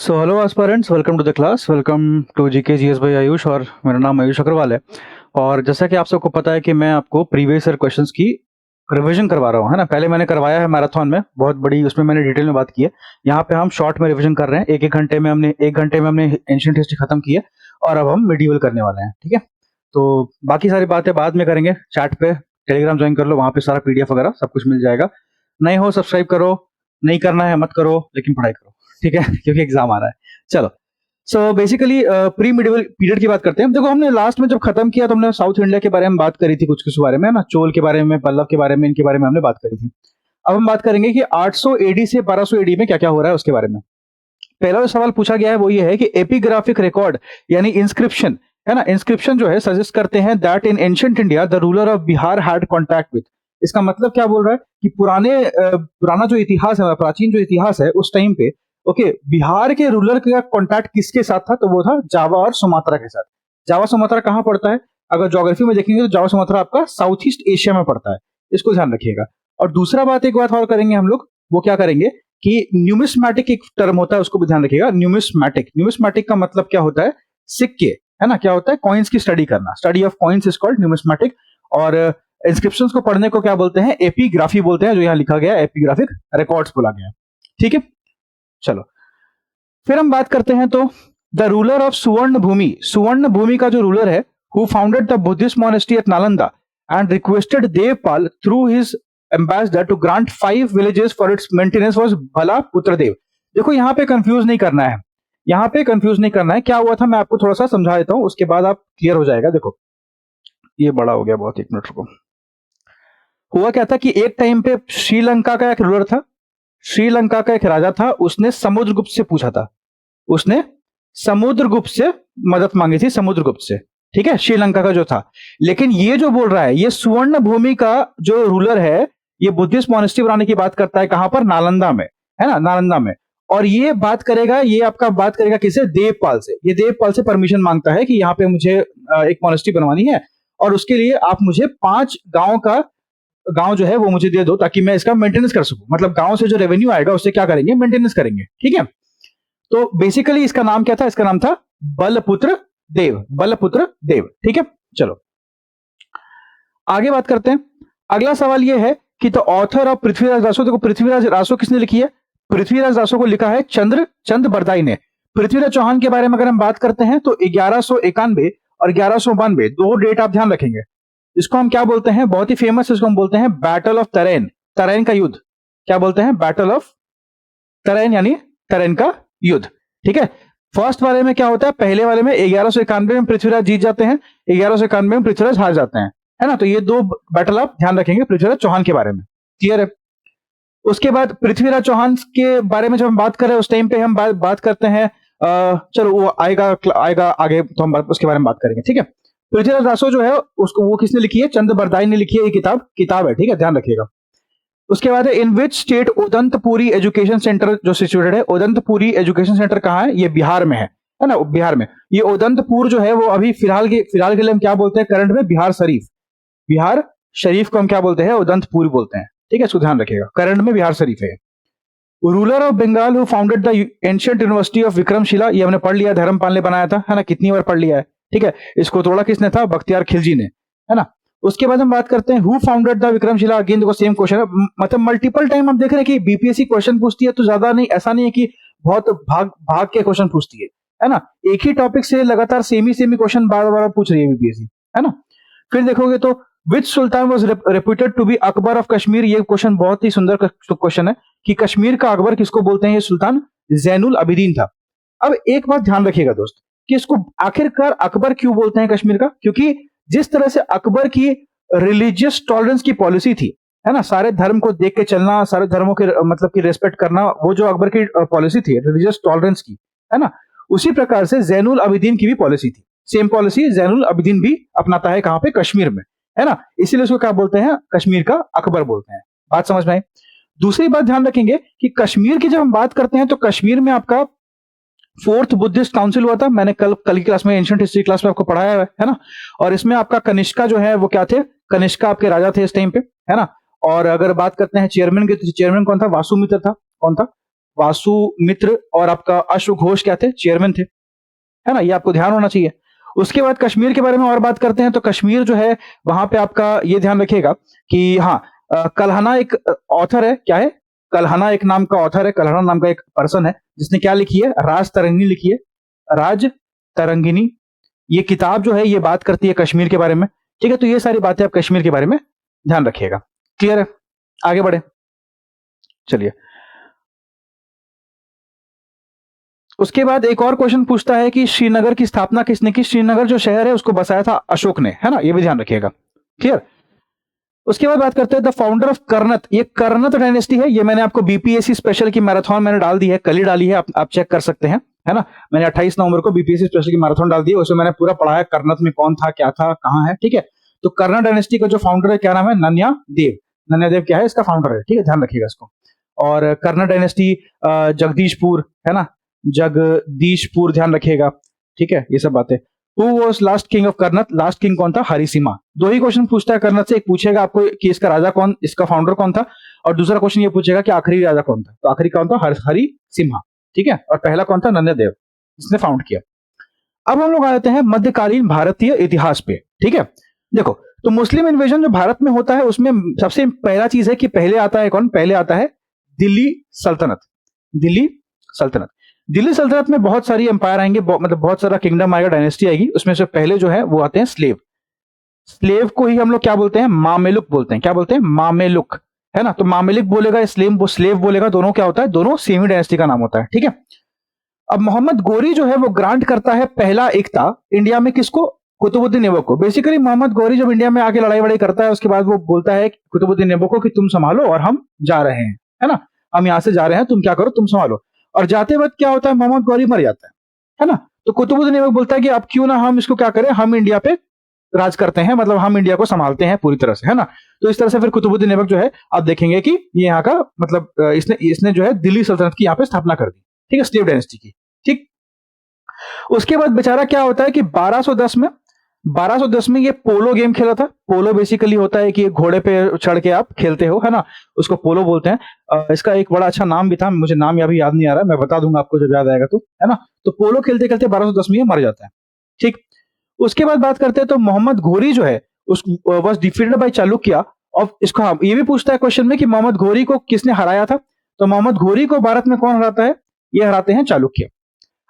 So hello aspirants, welcome to the class. Welcome to GK GS by Ayush. और मेरा नाम आयुष अग्रवाल है। और जैसा कि आप सबको पता है कि मैं आपको प्रीवियस ईयर क्वेश्चंस की रिवीजन करवा रहा हूँ, है ना। पहले मैंने करवाया है मैराथन में, बहुत बड़ी, उसमें मैंने डिटेल में बात की है। यहाँ पे हम शॉर्ट में रिवीजन कर रहे हैं। एक घंटे में हमने एंशिएंट हिस्ट्री खत्म की है और अब हम मिडिवल करने वाले हैं, ठीक है। तो बाकी सारी बातें बाद में करेंगे। चैट पे टेलीग्राम ज्वाइन कर लो, वहाँ पे सारा पीडीएफ वगैरह सब कुछ मिल जाएगा। नए हो सब्सक्राइब करो, नहीं करना है मत करो, लेकिन पढ़ाई करो, ठीक है, क्योंकि एग्जाम आ रहा है। चलो, so basically pre medieval period की बात करते हैं। देखो, हमने लास्ट में जब खत्म किया तो हमने साउथ इंडिया के बारे में बात करी थी, कुछ कुछ बारे में, है ना। चोल के बारे में, पल्लव के बारे में, इनके बारे में हमने बात करी थी। अब हम बात करेंगे कि 800 एडी से 1200 एडी में क्या क्या हो रहा है उसके बारे में। पहला जो सवाल पूछा गया है वो ये है कि एपिग्राफिक रिकॉर्ड यानी इंस्क्रिप्शन, है ना, इंस्क्रिप्शन जो है सजेस्ट करते हैं that in ancient India the ruler of Bihar had contact with. इसका मतलब क्या बोल रहा है कि पुराना जो इतिहास है, प्राचीन जो इतिहास है उस टाइम पे, ओके, बिहार के रूलर का कॉन्टैक्ट किसके साथ था? तो वो था जावा और सुमात्रा के साथ। जावा सुमात्रा कहाँ पड़ता है? अगर ज्योग्राफी में देखेंगे तो जावा सुमात्रा आपका साउथ ईस्ट एशिया में पड़ता है, इसको ध्यान रखिएगा। और दूसरा बात, एक बात और करेंगे हम लोग, वो क्या करेंगे कि न्यूमिस्मैटिक एक टर्म होता है, उसको भी ध्यान रखिएगा। न्यूमिस्मैटिक का मतलब क्या होता है? सिक्के, है ना। क्या होता है? कॉइन्स की स्टडी करना। Study of coins is called numismatic. और इंस्क्रिप्शंस को पढ़ने को क्या बोलते हैं? एपिग्राफी बोलते हैं। जो यहाँ लिखा गया एपिग्राफिक रिकॉर्ड्स बोला गया है, ठीक है। चलो, फिर हम बात करते हैं तो द रूलर ऑफ सुवर्ण भूमि का जो रूलर है, who founded the Buddhist monastery at Nalanda and requested Devapala through his ambassador to grant 5 villages for its maintenance was Balaputradeva. देखो, यहाँ पे कंफ्यूज नहीं करना है, यहाँ पे कंफ्यूज नहीं करना है। क्या हुआ था मैं आपको थोड़ा सा समझा देता हूँ, उसके बाद आप क्लियर हो जाएगा। देखो, ये बड़ा हो गया बहुत, एक मिनट रुको। हुआ क्या था कि एक टाइम पे श्रीलंका का एक रूलर था, श्रीलंका का एक राजा था, उसने समुद्रगुप्त से पूछा था, उसने समुद्रगुप्त से मदद मांगी थी, समुद्रगुप्त से, ठीक है, श्रीलंका का जो था। लेकिन ये जो बोल रहा है, ये सुवर्ण भूमि का जो रूलर है, ये बुद्धिस्ट मॉनेस्ट्री बनाने की बात करता है। कहां पर? नालंदा में, है ना, नालंदा में। और ये बात करेगा, ये आपका बात करेगा किसे? देवपाल से। ये देवपाल से परमिशन मांगता है कि यहाँ पे मुझे एक मॉनेस्ट्री बनवानी है और उसके लिए आप मुझे 5 गांव जो है वो मुझे दे दो, ताकि मैं इसका मेंटेनेंस कर सकूं। मतलब गांव से जो रेवेन्यू आएगा उससे क्या करेंगे? मेंटेनेंस करेंगे, ठीक है। तो बेसिकली इसका नाम क्या था? इसका नाम था बलपुत्र देव, बलपुत्र देव, ठीक है। चलो, आगे बात करते हैं। अगला सवाल यह है कि the author of Prithviraj Raso. देखो, पृथ्वीराज रासो किसने लिखी है? पृथ्वीराज रासो को लिखा है चंद बरदाई ने। पृथ्वीराज चौहान के बारे में अगर हम बात करते हैं तो 1191 और 1192 दो डेट आप ध्यान रखेंगे। इसको हम क्या बोलते हैं? बहुत ही फेमस, इसको हम बोलते हैं बैटल ऑफ तरेन, तरेन का युद्ध। क्या बोलते हैं? बैटल ऑफ तरेन, यानी तरेन का युद्ध, ठीक है। फर्स्ट वाले में क्या होता है? पहले वाले में 1191 में पृथ्वीराज जीत जाते हैं, 1191 में पृथ्वीराज हार जाते हैं, है ना। तो ये दो बैटल आप ध्यान रखेंगे पृथ्वीराज चौहान के बारे में, क्लियर है। उसके बाद पृथ्वीराज चौहान के बारे में जब हम बात करें उस टाइम पे हम बात करते हैं, चलो वो आएगा आगे, तो हम उसके बारे में बात करेंगे, ठीक है। पृथ्वीराज रासो जो है उसको वो किसने लिखी है? चंद बरदाई ने लिखी है। ये किताब है, ठीक है, ध्यान रखिएगा। उसके बाद है in which state Udantapuri education centre जो सिचुएटेड है। उदंतपुरी एजुकेशन सेंटर कहाँ है? ये बिहार में है ना, बिहार में। ये उदंतपुर जो है वो अभी फिलहाल के लिए हम क्या बोलते हैं करंट में? बिहार शरीफ। बिहार शरीफ को हम क्या बोलते हैं? उदंतपुर बोलते हैं, ठीक है, इसको ध्यान रखिएगा। करंट में बिहार शरीफ है। Ruler of Bengal who founded the ancient university of Vikramshila. ये हमने पढ़ लिया, धर्मपाल ने बनाया था, है ना, कितनी बार पढ़ लिया है, ठीक है। इसको तोड़ा किसने था? बख्तियार खिलजी ने, है ना। उसके बाद हम बात करते हैं who founded the Vikramshila. Again देखो सेम क्वेश्चन है, मतलब मल्टीपल टाइम हम देख रहे हैं कि बीपीएससी क्वेश्चन पूछती है, तो ज्यादा नहीं, ऐसा नहीं है कि बहुत भाग भाग के क्वेश्चन पूछती है ना। एक ही टॉपिक से लगातार सेमी क्वेश्चन बार बार पूछ रही है बीपीएससी, है ना। फिर देखोगे तो which sultan was reputed to be Akbar of Kashmir. ये क्वेश्चन बहुत ही सुंदर क्वेश्चन है कि कश्मीर का अकबर किसको बोलते हैं? ये सुल्तान जैनुल अबिदीन था। अब एक बात ध्यान रखिएगा दोस्त, कि इसको आखिरकार अकबर क्यों बोलते हैं कश्मीर का? क्योंकि जिस तरह से अकबर की रिलीजियस टॉलरेंस की पॉलिसी थी, है ना, सारे धर्म को देख के चलना, सारे धर्मों के मतलब की रेस्पेक्ट करना, वो जो अकबर की पॉलिसी थी रिलीजियस टॉलरेंस की, है ना, उसी प्रकार से जैनुल अबिदीन की भी पॉलिसी थी। सेम पॉलिसी जैनुल अबिदीन भी अपनाता है, कहां पे? कश्मीर में, है ना। इसीलिए उसको क्या बोलते हैं? कश्मीर का अकबर बोलते हैं। बात समझ में आई? दूसरी बात ध्यान रखेंगे कि कश्मीर की जब हम बात करते हैं तो कश्मीर में आपका 4th बुद्धिस्ट काउंसिल हुआ था। मैंने कल की क्लास में, एंशिएंट हिस्ट्री क्लास में आपको पढ़ाया है ना। और इसमें आपका कनिष्का जो है वो क्या थे? कनिष्का आपके राजा थे इस टाइम पे, है ना। और अगर बात करते हैं चेयरमैन की, तो चेयरमैन कौन था? वासुमित्र था। कौन था? वासुमित्र और आपका अश्व घोष क्या थे, चेयरमैन थे, है ना, ये आपको ध्यान होना चाहिए। उसके बाद कश्मीर के बारे में और बात करते हैं, तो कश्मीर जो है वहां पे आपका ये ध्यान रखिएगा कि हाँ, कल्हना एक ऑथर है, क्या है, कल्हना एक नाम का ऑथर है, कल्हना नाम का एक पर्सन है जिसने क्या लिखी है, राज तरंगिनी लिखी है, राज तरंगिनी। ये किताब जो है ये बात करती है कश्मीर के बारे में, ठीक है। तो ये सारी बातें आप कश्मीर के बारे में ध्यान रखिएगा, क्लियर है। आगे बढ़े, चलिए। उसके बाद एक और क्वेश्चन पूछता है कि श्रीनगर की स्थापना किसने की। श्रीनगर जो शहर है उसको बसाया था अशोक ने, है ना, ये भी ध्यान रखिएगा, क्लियर। उसके बाद बात करते हैं द फाउंडर ऑफ कर्नत। ये कर्नत डायनेस्टी है, ये मैंने आपको बीपीएससी स्पेशल की मैराथन मैंने डाल दी है, कल ही डाली है, आप चेक कर सकते हैं, है ना। मैंने 28 नवंबर को बीपीएससी स्पेशल की मैराथन डाल दी है, उसमें मैंने पूरा पढ़ाया कर्नत में कौन था, क्या था, कहां है, ठीक है। तो कर्नत डायनेस्टी का जो फाउंडर है क्या नाम है, नन्या देव। नन्या देव क्या है, इसका फाउंडर है, ठीक है, ध्यान रखिएगा इसको। और कर्नत डायनेस्टी जगदीशपुर, है ना, जगदीशपुर ध्यान रखिएगा, ठीक है, ये सब बातें। Who was last king of Karnat, last king कौन था, हरिसिम्हा। दो ही क्वेश्चन पूछता है कर्नत से, एक पूछेगा आपको कि इसका राजा कौन, इसका फाउंडर कौन था, और दूसरा क्वेश्चन ये पूछेगा कि आखिरी राजा कौन था। तो आखिरी कौन था, हरिसिम्हा, ठीक है, और पहला कौन था, नन्या देव, जिसने फाउंड किया। अब हम लोग आते हैं मध्यकालीन भारतीय इतिहास पे, ठीक है। देखो, तो मुस्लिम इन्वेजन जो भारत में होता है उसमें सबसे पहला चीज है कि पहले आता है कौन, पहले आता है दिल्ली सल्तनत। दिल्ली सल्तनत, दिल्ली सल्तनत में बहुत सारी एम्पायर आएंगे, मतलब बहुत सारा किंगडम आएगा, डायनेस्टी आएगी। उसमें से पहले जो है वो आते हैं स्लेव। स्लेव को ही हम लोग क्या बोलते हैं, मामेलुक बोलते हैं। क्या बोलते हैं, मामेलुक, है ना। तो मामेलुक बोलेगा, स्लेव बोलेगा, दोनों क्या होता है, दोनों सेमी डायनेस्टी का नाम होता है, ठीक है। अब मोहम्मद गोरी जो है वो ग्रांट करता है पहला एकता इंडिया में, किसको, कुतुबुद्दीन ऐबक को। बेसिकली मोहम्मद गोरी जब इंडिया में आके लड़ाई वड़ाई करता है, उसके बाद वो बोलता है कुतुबुद्दीन ऐबक को कि तुम संभालो और हम जा रहे हैं, है ना, हम यहां से जा रहे हैं, तुम क्या करो, तुम संभालो। और जाते वक्त क्या होता है, मोहम्मद गौरी मर जाता है ना। तो कुतुबुद्दीन ऐबक बोलता है कि अब क्यों ना हम इसको क्या करें, हम इंडिया पे राज करते हैं, मतलब हम इंडिया को संभालते हैं पूरी तरह से, है ना। तो इस तरह से फिर कुतुबुद्दीन ऐबक जो है आप देखेंगे कि ये यहाँ का मतलब इसने जो है दिल्ली सल्तनत की यहाँ पे स्थापना कर दी, ठीक है, स्लेव डायनेस्टी की, ठीक। उसके बाद बेचारा क्या होता है कि 1210 में ये पोलो गेम खेला था। पोलो बेसिकली होता है कि घोड़े पे चढ़ के आप खेलते हो, है ना, उसको पोलो बोलते हैं। इसका एक बड़ा अच्छा नाम भी था, मुझे नाम अभी याद नहीं आ रहा, मैं बता दूंगा आपको जब याद आएगा तो, है ना। तो पोलो खेलते खेलते 1210 में ये मर जाता है, ठीक। उसके बाद बात करते हैं तो मोहम्मद घोरी जो है उस वाज डिफीटेड बाय चालुक्य। और इसको हाँ, ये भी पूछता है क्वेश्चन में कि मोहम्मद घोरी को किसने हराया था। तो मोहम्मद घोरी को भारत में कौन हराता है, ये हराते हैं चालुक्य।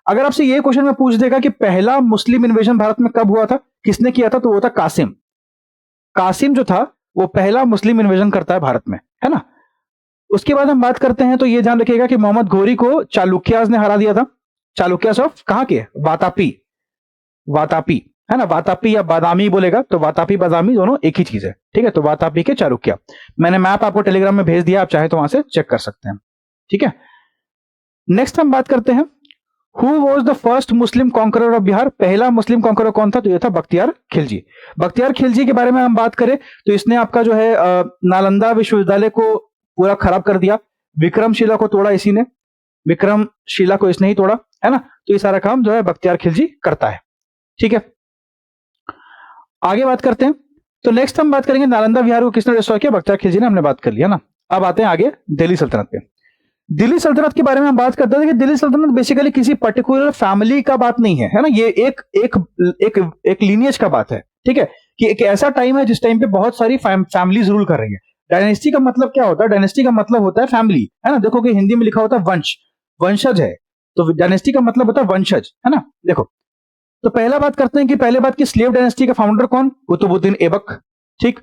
अगर आपसे ये क्वेश्चन में पूछ देगा कि पहला मुस्लिम इन्वेजन भारत में कब हुआ था, किसने किया था, तो वो था कासिम। कासिम जो था वो पहला मुस्लिम इन्वेजन करता है भारत में, है ना। उसके बाद हम बात करते हैं तो ये ध्यान रखिएगा कि मोहम्मद घोरी को चालुक्यास ने हरा दिया था। चालुक्यास ऑफ कहां के, वातापी, वातापी, है ना, वातापी या बादामी बोलेगा, तो वातापी बादामी दोनों एक ही चीज है, ठीक है। तो वातापी के चालुक्य, मैंने मैप आपको टेलीग्राम में भेज दिया, आप चाहे तो वहां से चेक कर सकते हैं, ठीक है। नेक्स्ट हम बात करते हैं Who was the first Muslim conqueror of Bihar. पहला मुस्लिम कॉन्करर कौन था, तो ये था बख्तियार खिलजी। बख्तियार खिलजी के बारे में हम बात करें तो इसने आपका जो है नालंदा विश्वविद्यालय को पूरा खराब कर दिया। विक्रमशिला को तोड़ा इसी ने, विक्रमशिला को इसने ही तोड़ा, है ना। तो ये सारा काम जो है बख्तियार खिलजी करता है, ठीक है। आगे बात करते हैं तो नेक्स्ट हम बात करेंगे नालंदा विहार को किसने डिस्ट्रॉय किया, बख्तियार खिलजी ने, हमने बात कर लिया ना। अब आते हैं आगे दिल्ली सल्तनत पे। दिल्ली सल्तनत के बारे में हम बात करते हैं कि दिल्ली सल्तनत बेसिकली किसी पर्टिकुलर फैमिली का बात नहीं है, है ना। ये एक लीनियज का बात है, ठीक है, कि एक ऐसा टाइम है जिस टाइम पे बहुत सारी फैमिलीज रूल कर रही है। डायनेस्टी का मतलब क्या होता है, डायनेस्टी का मतलब होता है फैमिली, है ना। देखो कि हिंदी में लिखा होता है वंश, वंशज है, तो डायनेस्टी का मतलब होता है वंशज, है ना। देखो, तो पहला बात करते हैं कि पहले बात की स्लेव डायनेस्टी का फाउंडर कौन, कुतुबुद्दीन ऐबक, ठीक।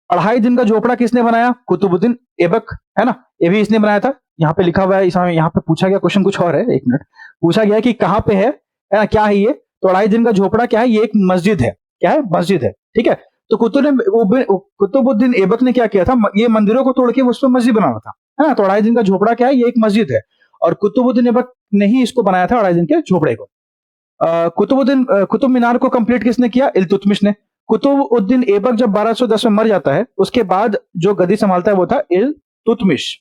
2.5 दिन का झोपड़ा किसने बनाया, कुतुबुद्दीन ऐबक, है ना, ये भी इसने बनाया था। यहाँ पे लिखा हुआ है, इसमें यहाँ पे पूछा गया क्वेश्चन कुछ और है, एक मिनट, पूछा गया कि कहाँ पे है ना, क्या है ये, तो 2.5 दिन का झोपड़ा क्या है, ये एक मस्जिद है, क्या है, मस्जिद है, ठीक है। तो कुतुबुद्दीन ऐबक ने क्या किया था, ये मंदिरों को तोड़ के उस पर मस्जिद बनाना था, है ना। तो 2.5 दिन का झोपड़ा क्या है, ये एक मस्जिद है, और कुतुबुद्दीन ऐबक ने ही इसको बनाया था 2.5 दिन के झोपड़े को। कुतुब मीनार को कंप्लीट किसने किया, इल्तुतमिश ने। कुतुबुद्दीन ऐबक जब 1210 में मर जाता है, उसके बाद जो गद्दी संभालता है वो था इल्तुतमिश।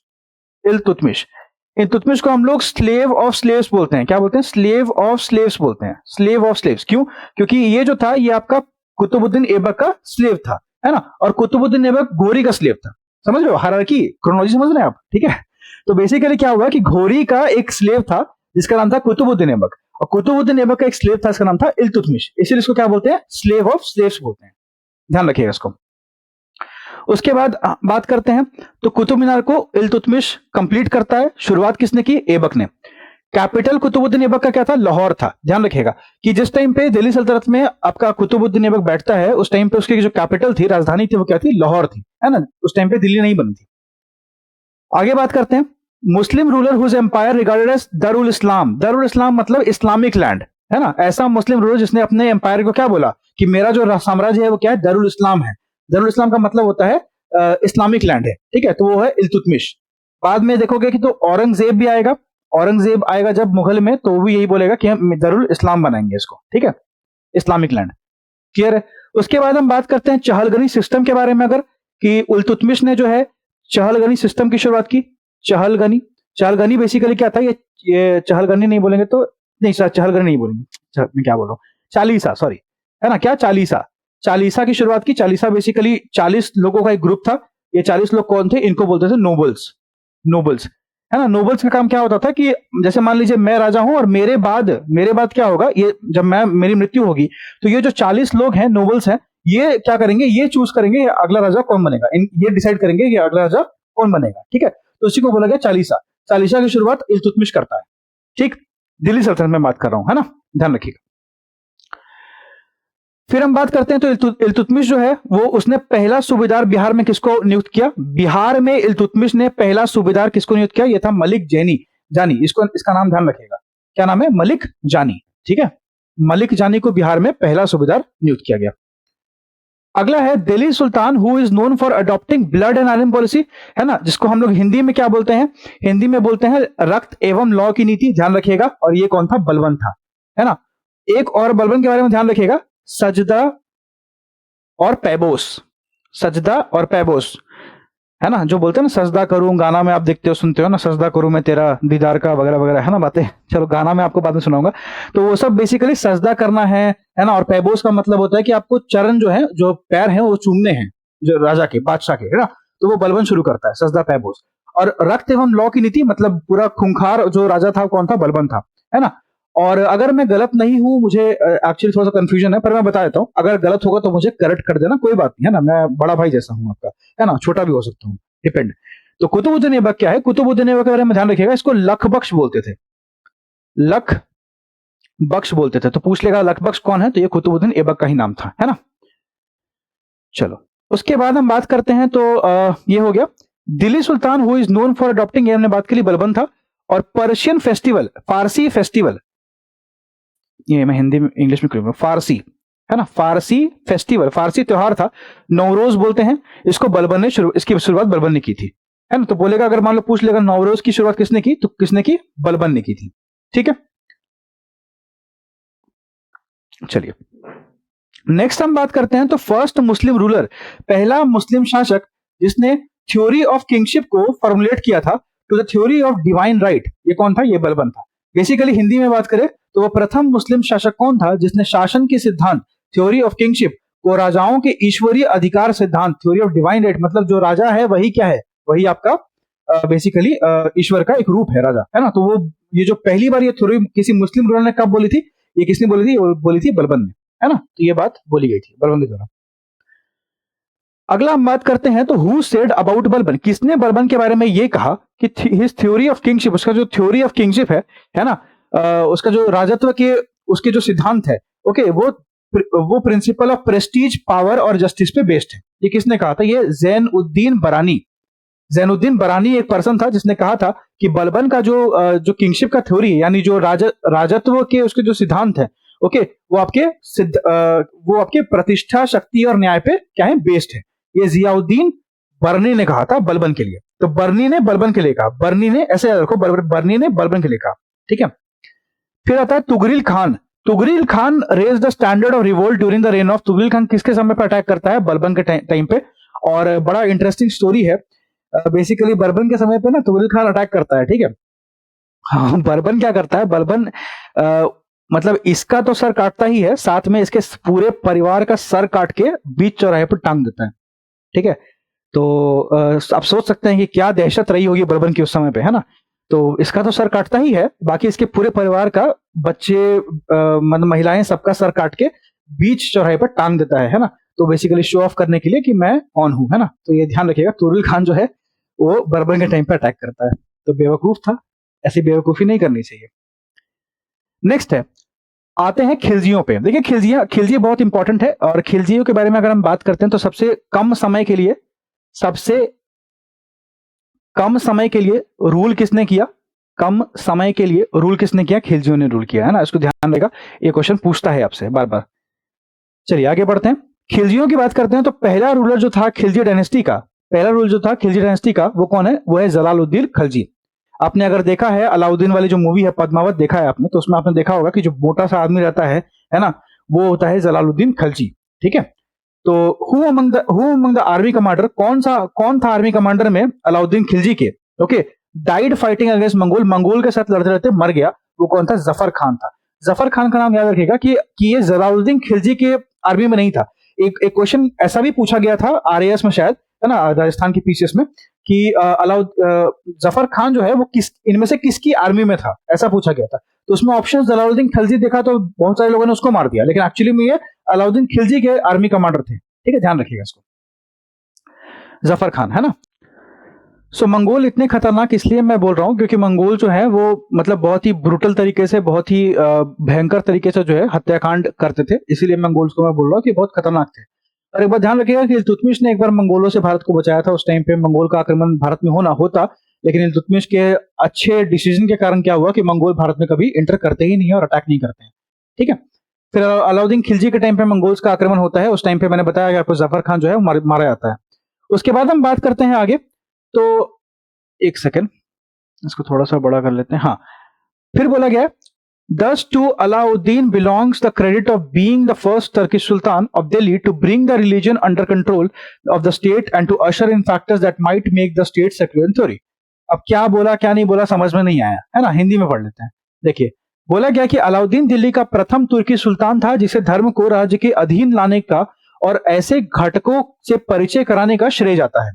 इल्तुतमिश को हम लोग स्लेव ऑफ स्लेव्स बोलते हैं। क्या बोलते हैं, स्लेव ऑफ स्लेव्स बोलते हैं, स्लेव ऑफ स्लेव्स। क्यों, क्योंकि ये जो था ये आपका कुतुबुद्दीन ऐबक का स्लेव था, है ना, और कुतुबुद्दीन ऐबक गोरी का स्लेव था। समझ रहे हो, हायरार्की, क्रोनोलॉजी समझ रहे हैं आप, ठीक है। तो बेसिकली क्या हुआ कि घोरी का एक स्लेव था जिसका नाम था कुतुबुद्दीन ऐबक, और कुतुबुद्दीन ऐबक का एक स्लेव था जिसका नाम था इल्तुतमिश, इसीलिए इसको क्या बोलते हैं, स्लेव ऑफ स्लेव्स बोलते हैं, ध्यान रखिएगा इसको। उसके बाद बात करते हैं तो कुतुब मीनार को इल्तुतमिश कंप्लीट करता है। शुरुआत किसने की, ऐबक ने। कैपिटल कुतुबुद्दीन ऐबक का क्या था, लाहौर था। ध्यान रखिएगा कि जिस टाइम पे दिल्ली सल्तनत में आपका कुतुबुद्दीन ऐबक बैठता है उस टाइम पे उसकी जो कैपिटल थी, राजधानी थी, वो क्या थी, लाहौर थी, है ना। उस टाइम पे दिल्ली नहीं बनी थी। आगे बात करते हैं, Muslim ruler whose empire regarded as Darul इस्लाम। दारुल इस्लाम मतलब इस्लामिक लैंड, है ना। ऐसा मुस्लिम रूलर जिसने अपने एम्पायर को क्या बोला कि मेरा जो साम्राज्य है वो क्या है, दारुल इस्लाम है। दारुल इस्लाम का मतलब होता है इस्लामिक लैंड है, ठीक है। तो वो है इल्तुतमिश। बाद में देखोगे कि तो औरंगजेब भी आएगा, औरंगजेब आएगा जब मुगल में, तो वो भी यही बोलेगा कि हम दारुल इस्लाम बनाएंगे इसको, ठीक है, इस्लामिक लैंड, क्लियर है। उसके बाद हम बात करते हैं चहलगनी सिस्टम के बारे में, अगर कि इल्तुतमिश ने जो है चहलगनी सिस्टम की शुरुआत की। चहलगनी, चहलगनी बेसिकली क्या था, ये चहलगनी नहीं बोलेंगे तो नहीं, चहलगनी नहीं बोलेंगे, मैं क्या बोल रहा हूँ, चालीसा, सॉरी, है ना, क्या चालीसा, चालीसा की शुरुआत की। चालीसा बेसिकली 40 लोगों का एक ग्रुप था। ये 40 लोग कौन थे, इनको बोलते थे नोबल्स, नोबल्स, है ना। नोबल्स का काम क्या होता था कि जैसे मान लीजिए मैं राजा हूं और मेरे बाद क्या होगा, ये जब मेरी मृत्यु होगी तो ये जो 40 लोग हैं, नोबल्स हैं, ये क्या करेंगे, ये चूज करेंगे अगला राजा कौन बनेगा, ये डिसाइड करेंगे कि अगला राजा कौन बनेगा, ठीक है। तो उसी को बोला गया चालीसा। चालीसा की शुरुआत इल्तुतमिश करता है, ठीक। दिल्ली सल्तनत में बात कर रहा हूं, है ना, ध्यान रखिएगा। फिर हम बात करते हैं तो इल्तुतमिश जो है वो उसने पहला सूबेदार बिहार में किसको नियुक्त किया। बिहार में इल्तुतमिश ने पहला सूबेदार किसको नियुक्त किया, ये था मलिक जानी। इसका नाम ध्यान रखिएगा, क्या नाम है, मलिक जानी, ठीक है। मलिक जानी को बिहार में पहला सूबेदार नियुक्त किया गया। अगला है Delhi sultan who is known for adopting blood and iron policy, है ना, जिसको हम लोग हिंदी में क्या बोलते हैं, हिंदी में बोलते हैं रक्त एवं लौ की नीति, ध्यान रखिएगा। और ये कौन था, बलबन था, है ना। एक और बलबन के बारे में ध्यान रखिएगा, सजदा और पैबोस, सजदा और पैबोस, है ना, जो बोलते हैं ना सजदा करूं, गाना में आप देखते हो सुनते हो ना, सजदा करूं मैं तेरा दीदार का, वगैरह वगैरह, है ना बातें। चलो गाना में आपको बाद में सुनाऊंगा। तो वो सब बेसिकली सजदा करना है ना। और पैबोस का मतलब होता है कि आपको चरण जो है, जो पैर हैं वो चूमने हैं, जो राजा के, बादशाह के, है ना। तो वो बलबन शुरू करता है, सजदा पैबोस। और रक्त एवं लौ की नीति मतलब पूरा खूंखार जो राजा था कौन था, बलबन था, है ना। और अगर मैं गलत नहीं हूं, मुझे एक्चुअली थोड़ा सा कंफ्यूजन है, पर मैं बता देता हूं, अगर गलत होगा तो मुझे करेक्ट कर देना, कोई बात नहीं, है ना, मैं बड़ा भाई जैसा हूं आपका, है ना, छोटा भी हो सकता हूं, डिपेंड। तो कुतुबुद्दीन ऐबक क्या है, कुतुबुद्दीन ऐबक के बारे में ध्यान रखिएगा, इसको लख बख्श बोलते थे, लख बख्श बोलते थे। तो पूछ लेगा लख बख्श कौन है, तो ये कुतुबुद्दीन ऐबक का ही नाम था, है ना। चलो उसके बाद हम बात करते हैं तो ये हो गया Delhi sultan who is known for adopting, ये हमने बात के लिए बलबन था। और पर्शियन फेस्टिवल, फारसी फेस्टिवल, ये मैं हिंदी में इंग्लिश में करूंगा, फारसी, है ना, फारसी फेस्टिवल, फारसी त्योहार था, नवरोज बोलते हैं इसको। बलबन ने इसकी शुरुआत बलबन ने की थी, है ना। तो बोलेगा, अगर मान लो पूछ लेगा नवरोज की शुरुआत किसने की, तो किसने की, बलबन ने की थी, ठीक है। चलिए नेक्स्ट हम बात करते हैं तो फर्स्ट मुस्लिम रूलर, पहला मुस्लिम शासक जिसने थ्योरी ऑफ किंगशिप को फॉर्मुलेट किया था to the theory of divine right, ये कौन था, ये बलबन था। बेसिकली हिंदी में बात करें तो वो प्रथम मुस्लिम शासक कौन था जिसने शासन के सिद्धांत थ्योरी ऑफ किंगशिप को राजाओं के ईश्वरीय अधिकार सिद्धांत थ्योरी ऑफ डिवाइन राइट, मतलब जो राजा है वही क्या है, वही आपका बेसिकली ईश्वर का एक रूप है राजा, है ना। तो वो ये जो पहली बार ये थ्योरी किसी मुस्लिम रूलर ने कब बोली थी, ये किसने बोली थी, बोली थी बलबन ने, है ना। तो ये बात बोली गई थी बलबन के द्वारा। अगला हम बात करते हैं तो हु सेड अबाउट बलबन, किसने बलबन के बारे में ये कहा कि हिज थ्योरी ऑफ किंगशिप, उसका जो थ्योरी ऑफ किंगशिप है ना, उसका जो राजत्व के उसके जो सिद्धांत है, ओके, वो प्रिंसिपल ऑफ प्रेस्टीज, पावर और जस्टिस पे बेस्ड है। ये किसने कहा था, ये जैनुद्दीन बरानी। जैनुद्दीन बरानी एक पर्सन था जिसने कहा था कि बलबन का जो किंगशिप का थ्योरी है, यानी जो राजत्व के उसके जो सिद्धांत है, ओके, वो आपके प्रतिष्ठा, शक्ति और न्याय पे क्या है, बेस्ड है। ये जियाउद्दीन बरनी ने कहा था बलबन के लिए। तो बरनी ने बलबन के लिए कहा, बरनी ने, ऐसे याद रखो, बरनी ने बलबन के लिए कहा, ठीक है। फिर आता है Tughril Khan. Tughril Khan raise the standard of revolt during the reign of, Tughril Khan किसके समय पे अटैक करता है, बलबन के टाइम पे। और बड़ा इंटरेस्टिंग स्टोरी है, बेसिकली बलबन के समय पे ना तुगरिल खान अटैक करता है, ठीक है। हाँ, बलबन क्या करता है, बलबन मतलब इसका तो सर काटता ही है, साथ में इसके पूरे परिवार का सर काट के बीच चौराहे पर टांग देता है, ठीक है। तो आप सोच सकते हैं कि क्या दहशत रही होगी बर्बन की उस समय पे, है ना? तो इसका तो सर काटता ही है, बाकी इसके पूरे परिवार का, बच्चे मतलब महिलाएं, सबका सर काट के बीच चौराहे पर टांग देता है ना? तो बेसिकली शो ऑफ करने के लिए कि मैं कौन हूँ, है ना? तो ये ध्यान रखिएगा, तुगलक खान जो है वो बर्बन के टाइम पे अटैक करता है, तो बेवकूफ था, ऐसी बेवकूफी नहीं करनी चाहिए। नेक्स्ट है, आते हैं खिलजियों पे। देखिए खिलजी बहुत इंपॉर्टेंट है, और खिलजियों के बारे में अगर हम बात करते हैं तो सबसे कम समय के लिए रूल किसने किया? कम समय के लिए रूल किसने किया? खिलजियों ने रूल किया, है ना? इसको ध्यान रखिएगा, ये क्वेश्चन पूछता है आपसे बार बार। चलिए आगे बढ़ते हैं, खिलजियों की बात करते हैं। तो पहला रूलर जो था खिलजी डायनेस्टी का, पहला रूलर जो था खिलजी डायनेस्टी का, वो कौन है? वो है जलालुद्दीन खिलजी। आपने अगर देखा है अलाउद्दीन वाली जो मूवी है पद्मावत, देखा है आपने, तो उसमें आपने देखा होगा कि जो मोटा सा आदमी रहता है ना, वो होता है जलालुद्दीन खिलजी, ठीक है? तो who among the army commander, कौन था आर्मी कमांडर में अलाउद्दीन खिलजी के? Okay, died fighting against Mongol, Mongol के साथ लड़ते लड़ते मर गया, वो कौन था? जफर खान था। जफर खान का नाम याद रखिएगा कि ये जलालुद्दीन खिलजी के आर्मी में नहीं था। एक क्वेश्चन ऐसा भी पूछा गया था आरएएस में शायद, है ना, राजस्थान की पीसीएस में, कि जफर खान जो है वो इनमें से किसकी आर्मी में था, ऐसा पूछा गया था। तो उसमें ऑप्शन जलालुद्दीन खिलजी देखा तो बहुत सारे लोगों ने उसको मार दिया, लेकिन एक्चुअली में ये अलाउद्दीन खिलजी के आर्मी कमांडर थे, ठीक है? ध्यान रखिएगा इसको, जफर खान, है ना? सो मंगोल इतने खतरनाक इसलिए मैं बोल रहा हूँ क्योंकि मंगोल जो है वो मतलब बहुत ही ब्रूटल तरीके से, बहुत ही भयंकर तरीके से जो है हत्याकांड करते थे, इसीलिए मंगोल्स को मैं बोल रहा हूँ कि बहुत खतरनाक थे। और एक बार ध्यान रखिएगा कि इल्तुतमिश ने एक बार मंगोलों से भारत को बचाया था, उस टाइम पे मंगोल का आक्रमण भारत में होता, लेकिन इल्तुतमिश के अच्छे डिसीजन के कारण क्या हुआ कि मंगोल भारत में कभी एंटर करते ही नहीं है और अटैक नहीं करते हैं, ठीक है? फिर अलाउद्दीन खिलजी के टाइम पे मंगोल्स का आक्रमण होता है, उस टाइम पे मैंने बताया कि आपको जफर खान जो है मारा जाता है। उसके बाद हम बात करते हैं आगे, तो एक सेकेंड, इसको थोड़ा सा बड़ा कर लेते हैं। हाँ, फिर बोला गया, thus to Alauddin belongs the credit of being the first Turkish Sultan of Delhi to bring the religion under control of the state and to usher in factors that might make the state secular in theory। अब क्या बोला क्या नहीं बोला समझ में नहीं आया, है ना? हिंदी में पढ़ लेते हैं। देखिए, बोला गया कि अलाउद्दीन दिल्ली का प्रथम तुर्की सुल्तान था जिसे धर्म को राज्य के अधीन लाने का और ऐसे घटकों से परिचय कराने का श्रेय जाता है।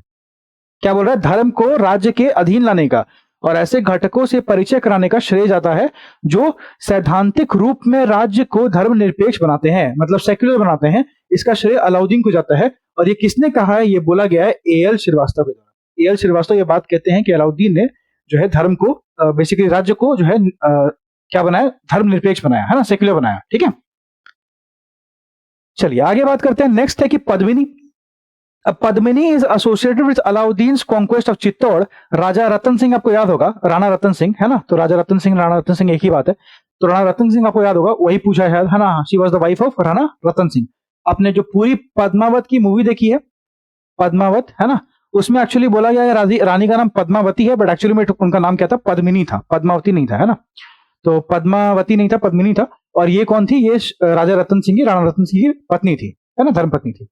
क्या बोल रहा है? धर्म को राज्य के अधीन लाने का और ऐसे घटकों से परिचय कराने का श्रेय जाता है जो सैद्धांतिक रूप में राज्य को धर्मनिरपेक्ष बनाते हैं, मतलब सेक्युलर बनाते हैं। इसका श्रेय अलाउद्दीन को जाता है। और ये किसने कहा है? ये बोला गया है एएल श्रीवास्तव के द्वारा। एएल श्रीवास्तव ये बात कहते हैं कि अलाउद्दीन ने जो है धर्म को, बेसिकली राज्य को जो है क्या बनाया? धर्मनिरपेक्ष बनाया, है ना, सेक्युलर बनाया, ठीक है? चलिए आगे बात करते हैं। नेक्स्ट है कि पद्मिनी। अब Padmini is associated with Alauddin's conquest of Chittor. Raja Ratan Singh आपको याद होगा, राणा रतन सिंह, है ना? तो राजा रतन सिंह, राणा रतन सिंह एक ही बात है। तो राणा रतन सिंह आपको याद होगा, वही पूछा है शायद, है ना? She was the wife of Rana Ratan Singh. आपने जो पूरी पद्मावत की मूवी देखी है, पद्मावत, है ना, उसमें एक्चुअली बोला गया है रानी का नाम पद्मावती है, बट एक्चुअली में उनका नाम क्या था? पद्मिनी था, पद्मावती नहीं था, है ना? तो पद्मावती नहीं था, पद्मिनी था। और ये कौन थी? ये राजा रतन सिंह की, राणा रतन सिंह की पत्नी थी, है ना, धर्मपत्नी थी।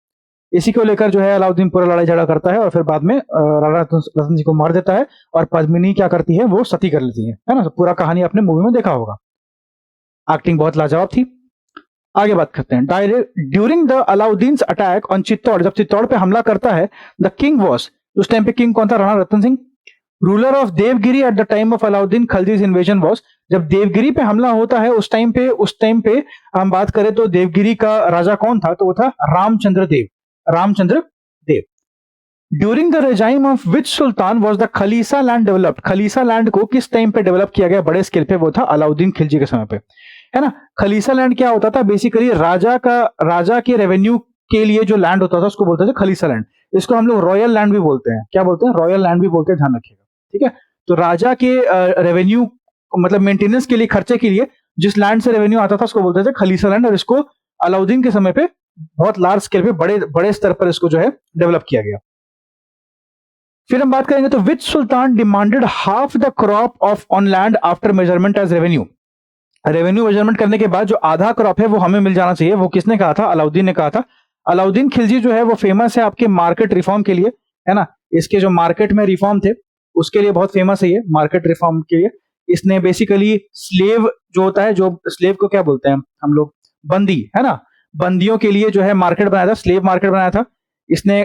इसी को लेकर जो है अलाउद्दीन पूरा लड़ाई झगड़ा करता है और फिर बाद में राणा रतन सिंह को मार देता है और पद्मिनी क्या करती है? वो सती कर लेती है ना? तो पूरा कहानी आपने मूवी में देखा होगा। एक्टिंग बहुत लाजवाब थी। आगे बात करते हैं। During the Alauddin attack on Chittor, जब चित्तौड़ पे हमला करता है, द किंग वॉज, उस टाइम पे किंग कौन था? Rana Ratan Singh. Ruler of Devagiri at the time of Alauddin Khalji's invasion was, जब देवगिरी पे हमला होता है उस टाइम पे हम बात करें तो देवगिरी का राजा कौन था? तो वो था Ramchandra Dev. During the regime of which sultan was the khalisa land developed, khalisa land को किस टाइम पे डेवलप किया गया बड़े स्केल पे? वो था अलाउद्दीन खिलजी के समय पे, है ना? खलीसा लैंड क्या होता था? बेसिकली राजा के रेवेन्यू के लिए जो लैंड होता था उसको बोलते थे खलीसा लैंड। इसको हम लोग रॉयल लैंड भी बोलते हैं। क्या बोलते हैं? रॉयल लैंड भी बोलते हैं, ध्यान रखिएगा, ठीक है? तो राजा के रेवेन्यू, मतलब मेंटेनेंस के लिए, खर्चे के लिए जिस लैंड से रेवेन्यू आता था उसको बोलते थे खलीसा लैंड। और इसको अलाउद्दीन के समय पे बहुत लार्ज स्केल पे, बड़े स्तर पर इसको जो है डेवलप किया गया। फिर हम बात करेंगे तो which sultan demanded half the crop of on land after measurement as revenue, revenue measurement करने के बाद जो आधा क्रॉप है वो हमें मिल जाना चाहिए, वो किसने कहा था? अलाउद्दीन ने कहा था। अलाउद्दीन खिलजी जो है वो फेमस है आपके मार्केट रिफॉर्म के लिए, है ना? इसके जो मार्केट में रिफॉर्म थे उसके लिए बहुत फेमस है ये, मार्केट रिफॉर्म के लिए। इसने बेसिकली स्लेव जो होता है, जो स्लेव को क्या बोलते हैं हम लोग? बंदी, है ना? बंदियों के लिए जो है मार्केट बनाया था, स्लेव मार्केट बनाया था इसने।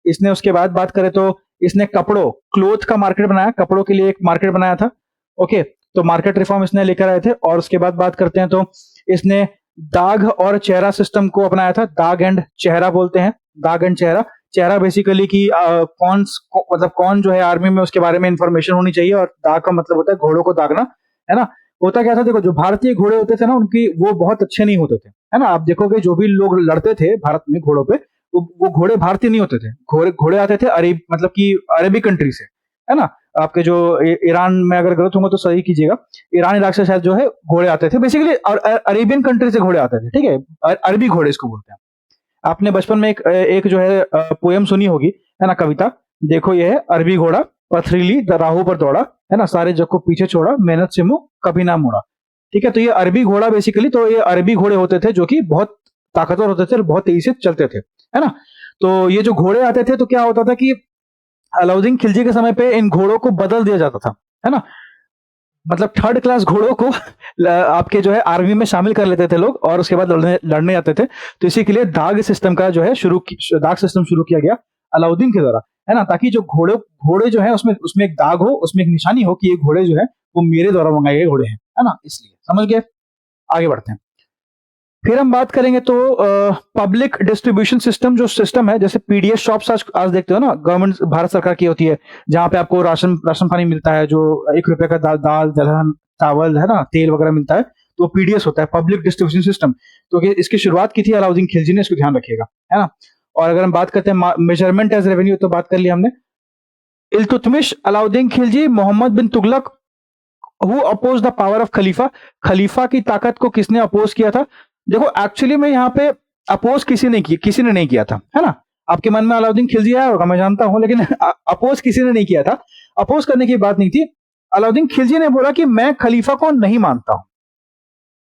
इसने उसके बाद बात करें तो इसने कपड़ों क्लोथ का मार्केट बनाया, कपड़ों के लिए एक मार्केट बनाया था। ओके, तो मार्केट रिफॉर्म इसने लेकर आए थे। और उसके बाद बात करते हैं तो इसने दाग और चेहरा सिस्टम को अपनाया था। दाग एंड चेहरा बोलते हैं, दाग एंड चेहरा। चेहरा बेसिकली कि मतलब कौन जो है आर्मी में, उसके बारे में इंफॉर्मेशन होनी चाहिए। और दाग का मतलब होता है घोड़ों को दागना, है ना। होता क्या था, देखो जो भारतीय घोड़े होते थे ना, उनकी वो बहुत अच्छे नहीं होते थे, है ना। आप देखोगे जो भी लोग लड़ते थे भारत में घोड़ों पे, वो घोड़े भारतीय नहीं होते थे। घोड़े घोड़े आते थे अरब, मतलब कि अरबी कंट्री से, है ना। आपके जो ईरान में, अगर गलत होंगे तो सही कीजिएगा, ईरान इराक से शायद जो है घोड़े आते थे बेसिकली, अरेबियन कंट्री से घोड़े आते थे, ठीक है। अरबी घोड़े इसको बोलते हैं। आपने बचपन में एक जो है पोयम सुनी होगी, है ना, कविता। देखो ये है अरबी घोड़ा, पथरीली राहों पर दौड़ा, है ना, सारे जग को पीछे छोड़ा, मेहनत से मुंह कभी ना मुड़ा। ठीक है, तो ये अरबी घोड़ा बेसिकली, तो ये अरबी घोड़े होते थे जो कि बहुत ताकतवर होते थे और बहुत तेजी से चलते थे, है ना। तो ये जो घोड़े आते थे तो क्या होता था कि अलाउद्दीन खिलजी के समय पे इन घोड़ों को बदल दिया जाता था, है ना। मतलब थर्ड क्लास घोड़ों को आपके जो है आर्मी में शामिल कर लेते थे लोग, और उसके बाद लड़ने लड़ने जाते थे। तो इसी के लिए दाग सिस्टम का जो है दाग सिस्टम शुरू किया गया अलाउद्दीन के द्वारा, है ना, ताकि जो घोड़े घोड़े जो है उसमें उसमें एक दाग हो, उसमें एक निशानी हो कि ये घोड़े जो है वो मेरे द्वारा मंगाए गए घोड़े हैं, है ना। इसलिए समझ गए। आगे बढ़ते हैं। फिर हम बात करेंगे तो पब्लिक डिस्ट्रीब्यूशन सिस्टम, जो सिस्टम है, जैसे पीडीएस शॉप्स आज देखते हो ना, गवर्नमेंट भारत सरकार की होती है, जहां पे आपको राशन राशन पानी मिलता है, जो 1 रुपए का दाल दलहन चावल, है ना, तेल वगैरह मिलता है, तो पीडीएस होता है, पब्लिक डिस्ट्रीब्यूशन सिस्टम। तो इसकी शुरुआत की थी अलाउद्दीन खिलजी ने, इसको ध्यान रखिएगा, है ना। और अगर हम बात करते हैं मेजरमेंट एज रेवेन्यू, तो बात कर लिया हमने। Iltutmish, Alauddin Khalji, Mohammad bin Tughlaq, who oppose the power of खलीफा। खलीफा की ताकत को किसने अपोज किया था? देखो एक्चुअली में यहाँ पे अपोज किसी ने नहीं किया था, है ना। आपके मन में अलाउद्दीन खिलजी आया होगा, मैं जानता हूं, लेकिन अपोज किसी ने नहीं किया था। अपोज करने की बात नहीं थी। अलाउद्दीन खिलजी ने बोला कि मैं खलीफा को नहीं मानता हूं।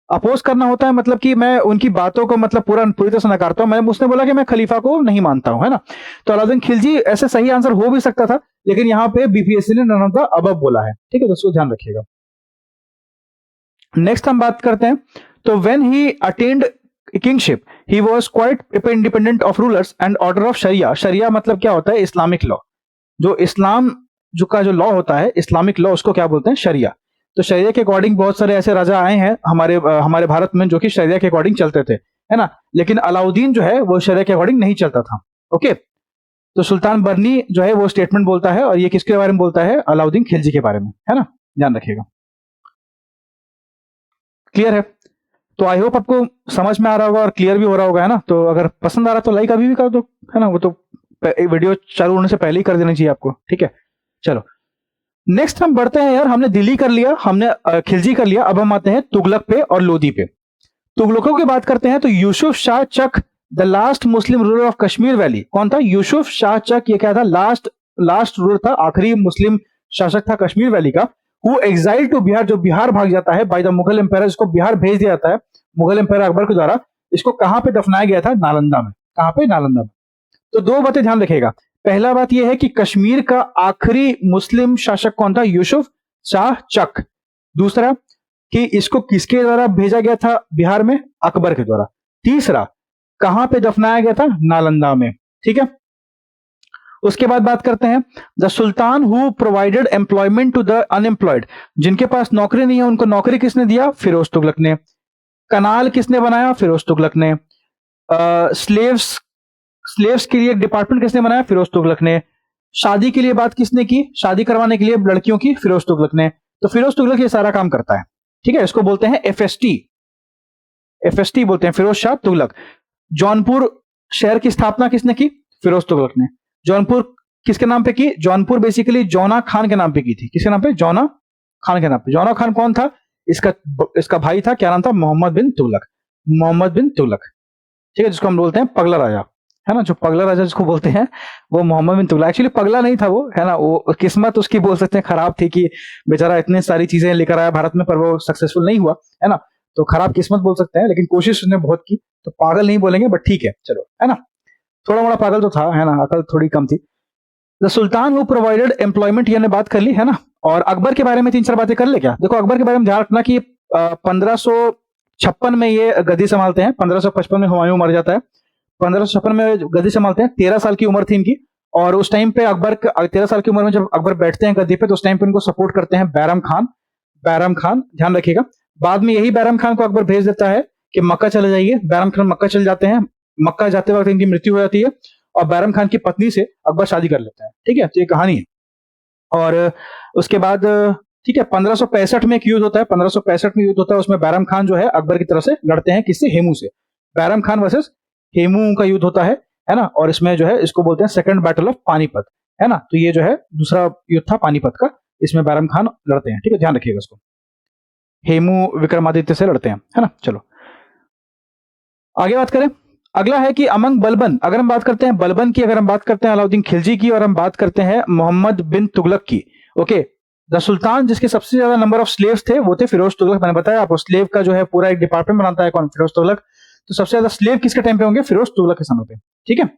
अपोज करना होता है मतलब कि मैं उनकी बातों को मतलब पूरी तरह से नकारता हूं। मैं उसने बोला कि मैं खलीफा को नहीं मानता हूं, है ना। तो अलाउद्दीन खिलजी, ऐसे सही आंसर हो भी सकता था, लेकिन यहाँ पे बीपीएससी ने नन ऑफ द अबव बोला है, ठीक है, तो उसको ध्यान रखिएगा। नेक्स्ट हम बात करते हैं तो when he attained kingship he was quite independent of rulers and order of sharia. शरिया मतलब क्या होता है? Islamic law. जो इस्लाम जो लॉ होता है, इस्लामिक लॉ, उसको क्या बोलते हैं? शरिया। तो शरिया के अकॉर्डिंग बहुत सारे ऐसे राजा आए हैं हमारे भारत में जो कि शरिया के अकॉर्डिंग चलते थे, है ना। लेकिन अलाउद्दीन जो है वो शरिया के अकॉर्डिंग नहीं चलता था। ओके, तो सुल्तान बरनी जो है वो स्टेटमेंट बोलता है, और ये किसके बारे में बोलता है? अलाउद्दीन खिलजी के बारे में, है ना, ध्यान रखिएगा। क्लियर है? तो आई होप आपको समझ में आ रहा होगा और क्लियर भी हो रहा होगा, है ना। तो अगर पसंद आ रहा तो लाइक अभी भी कर दो, है ना। वो तो वीडियो चालू होने से पहले ही कर देना चाहिए आपको, ठीक है। चलो नेक्स्ट हम बढ़ते हैं यार। हमने दिल्ली कर लिया, हमने खिलजी कर लिया, अब हम आते हैं तुगलक पे और लोदी पे। तुगलकों की बात करते हैं तो Yusuf Shah Chak, the last Muslim ruler of Kashmir valley. कौन था? यूसुफ शाह चक। ये क्या था? लास्ट रूलर था, आखिरी मुस्लिम शासक था कश्मीर वैली का। हु एग्जाइल टू बिहार, जो बिहार भाग जाता है, बाय द मुगल एम्पायर, इसको बिहार भेज दिया जाता है मुगल एम्पायर अकबर के द्वारा। इसको कहां पे दफनाया गया था? नालंदा में। कहां पे? नालंदा में। तो दो बातें ध्यान रखिएगा। पहला बात यह है कि कश्मीर का आखिरी मुस्लिम शासक कौन था? यूसुफ शाह चक। दूसरा कि इसको किसके द्वारा भेजा गया था बिहार में? अकबर के द्वारा। तीसरा, कहां पे दफनाया गया था? नालंदा में, ठीक है। उसके बाद बात करते हैं the sultan who provided employment to the unemployed. जिनके पास नौकरी नहीं है उनको नौकरी किसने दिया? फिरोज तुगलक ने। कनाल किसने बनाया? फिरोज तुगलक ने। स्लेव्स के लिए एक डिपार्टमेंट किसने बनाया? फिरोज तुगलक ने। शादी के लिए बात किसने की? शादी करवाने के लिए लड़कियों की? फिरोज तुगलक ने। तो फिरोज तुगलक ये सारा काम करता है, ठीक है। इसको बोलते हैं एफएसटी। एफएसटी बोलते हैं, फिरोज शाह तुगलक। जौनपुर शहर की स्थापना किसने की? फिरोज तुगलक ने। जौनपुर किसके नाम पे की? जौनपुर बेसिकली जौना खान के नाम पे की थी। किसके नाम पे? जौना खान के नाम पे। जौना खान कौन था? इसका भाई था, क्या नाम था? मोहम्मद बिन तुगलक। मोहम्मद बिन तुगलक, ठीक है, जिसको हम बोलते हैं पगला राजा, है ना। जो पगला राजा जिसको बोलते हैं वो मोहम्मद बिन तुगलक। एक्चुअली पगला नहीं था वो, है ना। वो किस्मत उसकी बोल सकते हैं खराब थी कि बेचारा इतने सारी चीजें लेकर आया भारत में, पर वो सक्सेसफुल नहीं हुआ, है ना। तो खराब किस्मत बोल सकते हैं, लेकिन कोशिश उसने बहुत की, तो पागल नहीं बोलेंगे, बट ठीक है, चलो, है ना। थोड़ा मोड़ा पागल तो था, है ना, अकल थोड़ी कम थी। The sultan who provided employment, ये बात कर ली, है ना। और अकबर के बारे में 3-4 बातें कर ले क्या? देखो अकबर के बारे में ध्यान रखना कि 1556 में ये गद्दी संभालते हैं। 1555 में हुमायूं मर जाता है। 1556 में गद्दी संभालते हैं। 13 साल की उम्र थी इनकी, और उस टाइम पे अकबर 13 साल की उम्र में जब अकबर बैठते हैं गद्दी पे, तो उस टाइम पे उनको सपोर्ट करते हैं बैरम खान। बैरम खान, ध्यान रखिएगा। बाद में यही बैरम खान को अकबर भेज देता है कि मक्का चले जाइए। बैरम खान मक्का चले जाते हैं। मक्का जाते वक्त इनकी मृत्यु हो जाती है और बैरम खान की पत्नी से अकबर शादी कर लेता है। ठीक है, तो ये कहानी है। और उसके बाद ठीक है, 1565 में एक युद्ध होता है। 1565 में युद्ध होता है, उसमें बैरम खान जो है अकबर की तरफ से लड़ते हैं। किससे? हेमू से। बैरम खान वर्सेस हेमू का युद्ध होता है ना। और इसमें जो है इसको बोलते हैं सेकंड बैटल ऑफ पानीपत, है ना। तो ये जो है दूसरा युद्ध था पानीपत का, इसमें बैरम खान लड़ते हैं। ठीक है, ध्यान रखिएगा इसको। हेमू विक्रमादित्य से लड़ते हैं, है ना। चलो आगे बात करें। अगला है कि अमंग बलबन, अगर हम बात करते हैं बलबन की, अगर हम बात करते हैं अलाउद्दीन खिलजी की, और हम बात करते हैं मोहम्मद बिन तुगलक की। ओके, द सुल्तान जिसके सबसे ज्यादा नंबर ऑफ स्लेव्स थे वो थे फिरोज तुगलक। मैंने बताया आपको, स्लेव का जो है पूरा एक डिपार्टमेंट बनाता है कौन? फिरोज तुगलक। तो सबसे ज्यादा स्लेव किसके टाइम पे होंगे? फिरोज तुगलक के समय पे। ठीक है।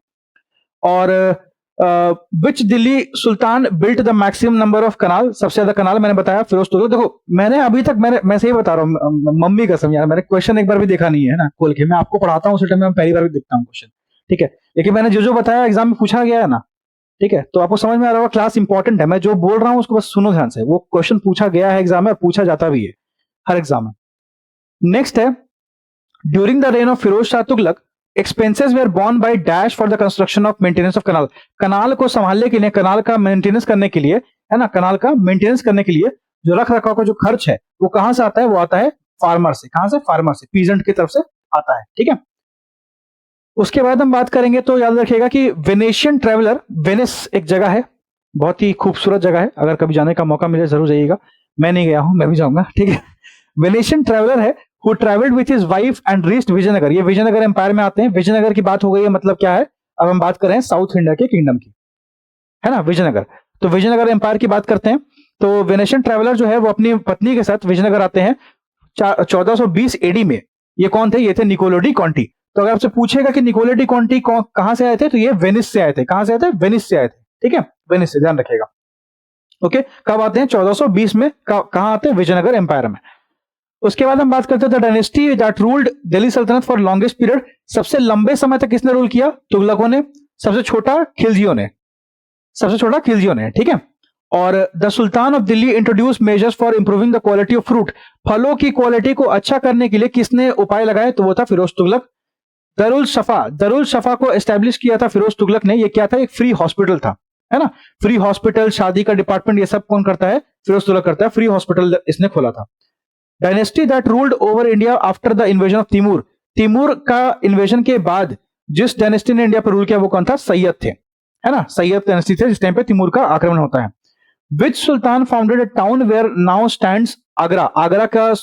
और which Delhi sultan built the maximum number of canal, सबसे ज्यादा कनाल मैंने बताया फिरोज तुगलक। देखो मैंने अभी तक मैं सही बता रहा हूँ, मम्मी कसम यार, मैंने क्वेश्चन एक बार भी देखा नहीं है ना खोल के। मैं आपको पढ़ाता हूँ उस टाइम में पहली बार भी देखता हूँ क्वेश्चन। ठीक है, लेकिन मैंने जो बताया एग्जाम में पूछा गया है ना, ठीक है, तो आपको समझ में आ रहा होगा क्लास इंपॉर्टेंट है। मैं जो बोल रहा हूँ उसको बस सुनो ध्यान से। वो क्वेश्चन पूछा गया है एग्जाम में, पूछा जाता भी है हर एग्जाम में। नेक्स्ट है, during the reign of Firoz Shah Tughlaq expenses were borne by dash for the construction of maintenance of canal. Canal को संभालने के लिए, कनाल का मेंटेनेंस करने के लिए, है ना, कनाल का मेंटेनेंस करने के लिए जो रख रखाव का जो खर्च है वो कहां से आता है? वो आता है फार्मर से। कहां से? फार्मर से, पीजेंट की तरफ से आता है। ठीक है। उसके बाद हम बात करेंगे तो याद रखिएगा कि वेनेशियन ट्रेवलर, वेनिस एक जगह है, बहुत ही खूबसूरत जगह है, अगर कभी जाने का मौका मिले जरूर जाइएगा। मैं नहीं गया हूं, मैं भी जाऊंगा। ठीक है। वेनेशियन ट्रेवलर है who traveled with his wife and reached Vijayanagar. ये विजयनगर एम्पायर में आते हैं। विजयनगर की बात हो गई है, मतलब क्या है? अब हम बात कर रहे हैं साउथ इंडिया के किंगडम की, है ना, विजयनगर। तो विजयनगर एम्पायर की बात करते हैं। तो वेनेशियन ट्रेवलर जो है वो अपनी पत्नी के साथ विजयनगर आते हैं 1420 एडी में। ये कौन थे? ये थे निकोलो डी कॉन्टी। तो अगर आपसे पूछेगा कि निकोलो डी कॉन्टी कहां से आए थे, तो ये वेनिस से आए थे। कहां से आए थे? वेनिस से आए थे। ठीक है, वेनिस से, ध्यान रखिएगा। ओके, कब आते हैं? 1420 में। कहां आते हैं? विजयनगर एम्पायर में। उसके बाद हम बात करते हैं the dynasty that ruled Delhi सल्तनत फॉर लॉन्गेस्ट पीरियड। सबसे लंबे समय तक किसने रूल किया? तुगलकों ने। सबसे छोटा खिलजियों ने। सबसे छोटा खिलजियों ने। ठीक है। और the sultan of Delhi introduce measures for improving the quality of fruit. फलों की क्वालिटी को अच्छा करने के लिए किसने उपाय लगाए? तो वो था फिरोज तुगलक। दरुल शफा, दरुल शफा को एस्टेब्लिश किया था फिरोज तुगलक ने। ये क्या था? एक फ्री हॉस्पिटल था, है ना। फ्री हॉस्पिटल, शादी का डिपार्टमेंट, ये सब कौन करता है? फिरोज तुगलक करता है। फ्री हॉस्पिटल इसने खोला था। Dynasty that ruled over India after the invasion of Timur. Timur का इन्वेजन के बाद जिस डायनेस्टी ने इंडिया पर रूल किया वो कौन था? सैयद थे, है ना। सैयद डायनेस्टी थे जिस टाइम पे तिमूर का आक्रमण होता है। Which sultan founded a town where now stands Agra. Agra का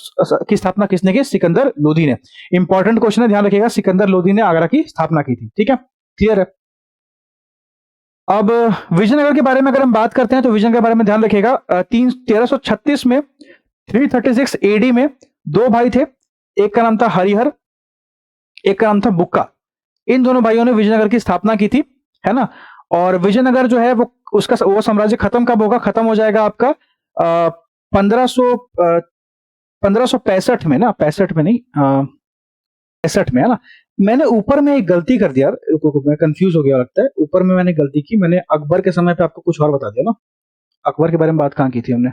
की स्थापना किसने की? सिकंदर लोधी ने। इंपॉर्टेंट क्वेश्चन है, ध्यान रखिएगा। सिकंदर लोधी ने आगरा की स्थापना की थी। ठीक है, क्लियर है। अब विजयनगर के बारे में अगर हम बात करते हैं तो विजयनगर के बारे में ध्यान रखिएगा। 1336 में, 336 एडी में दो भाई थे। एक का नाम था हरिहर, एक का नाम था बुक्का। इन दोनों भाइयों ने विजयनगर की स्थापना की थी, है ना। और विजयनगर जो है वो उसका वो साम्राज्य खत्म कब होगा? खत्म हो जाएगा आपका 1565 में ना, 65 में नहीं, 65 में, है ना। मैंने ऊपर में एक गलती कर दिया यार, मैं कंफ्यूज हो गया लगता है। ऊपर में मैंने गलती की, मैंने अकबर के समय पे आपको कुछ और बता दिया ना। अकबर के बारे में बात कहाँ की थी हमने?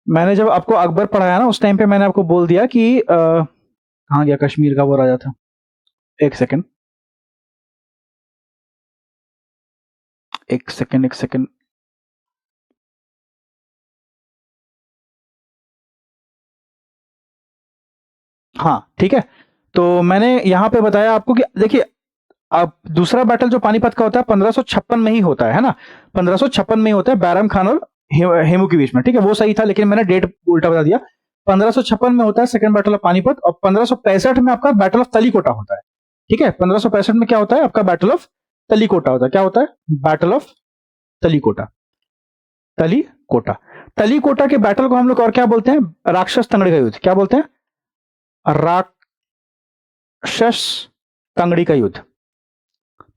मैंने जब आपको अकबर पढ़ाया ना उस टाइम पे मैंने आपको बोल दिया कि कहाँ गया कश्मीर का वो राजा था? एक सेकंड, एक सेकंड, एक सेकंड। हाँ ठीक है, तो मैंने यहां पे बताया आपको कि देखिए, अब दूसरा बैटल जो पानीपत का होता है 1556 में ही होता है ना। 1556 में ही होता है, बैरम खान और हेमू के बीच में। ठीक है, वो सही था, लेकिन मैंने डेट उल्टा बता दिया। 1556 में होता है सेकंड बैटल ऑफ पानीपत, और 1565 में आपका बैटल ऑफ तलीकोटा होता है। ठीक है, 1565 में क्या होता है? आपका बैटल ऑफ तलीकोटा होता है। क्या होता है? Battle of तलीकोटा। तलीकोटा, तलीकोटा के बैटल को हम लोग और क्या बोलते हैं? राक्षस तंगड़ी का युद्ध। क्या बोलते हैं? राक्षस तंगड़ी का युद्ध।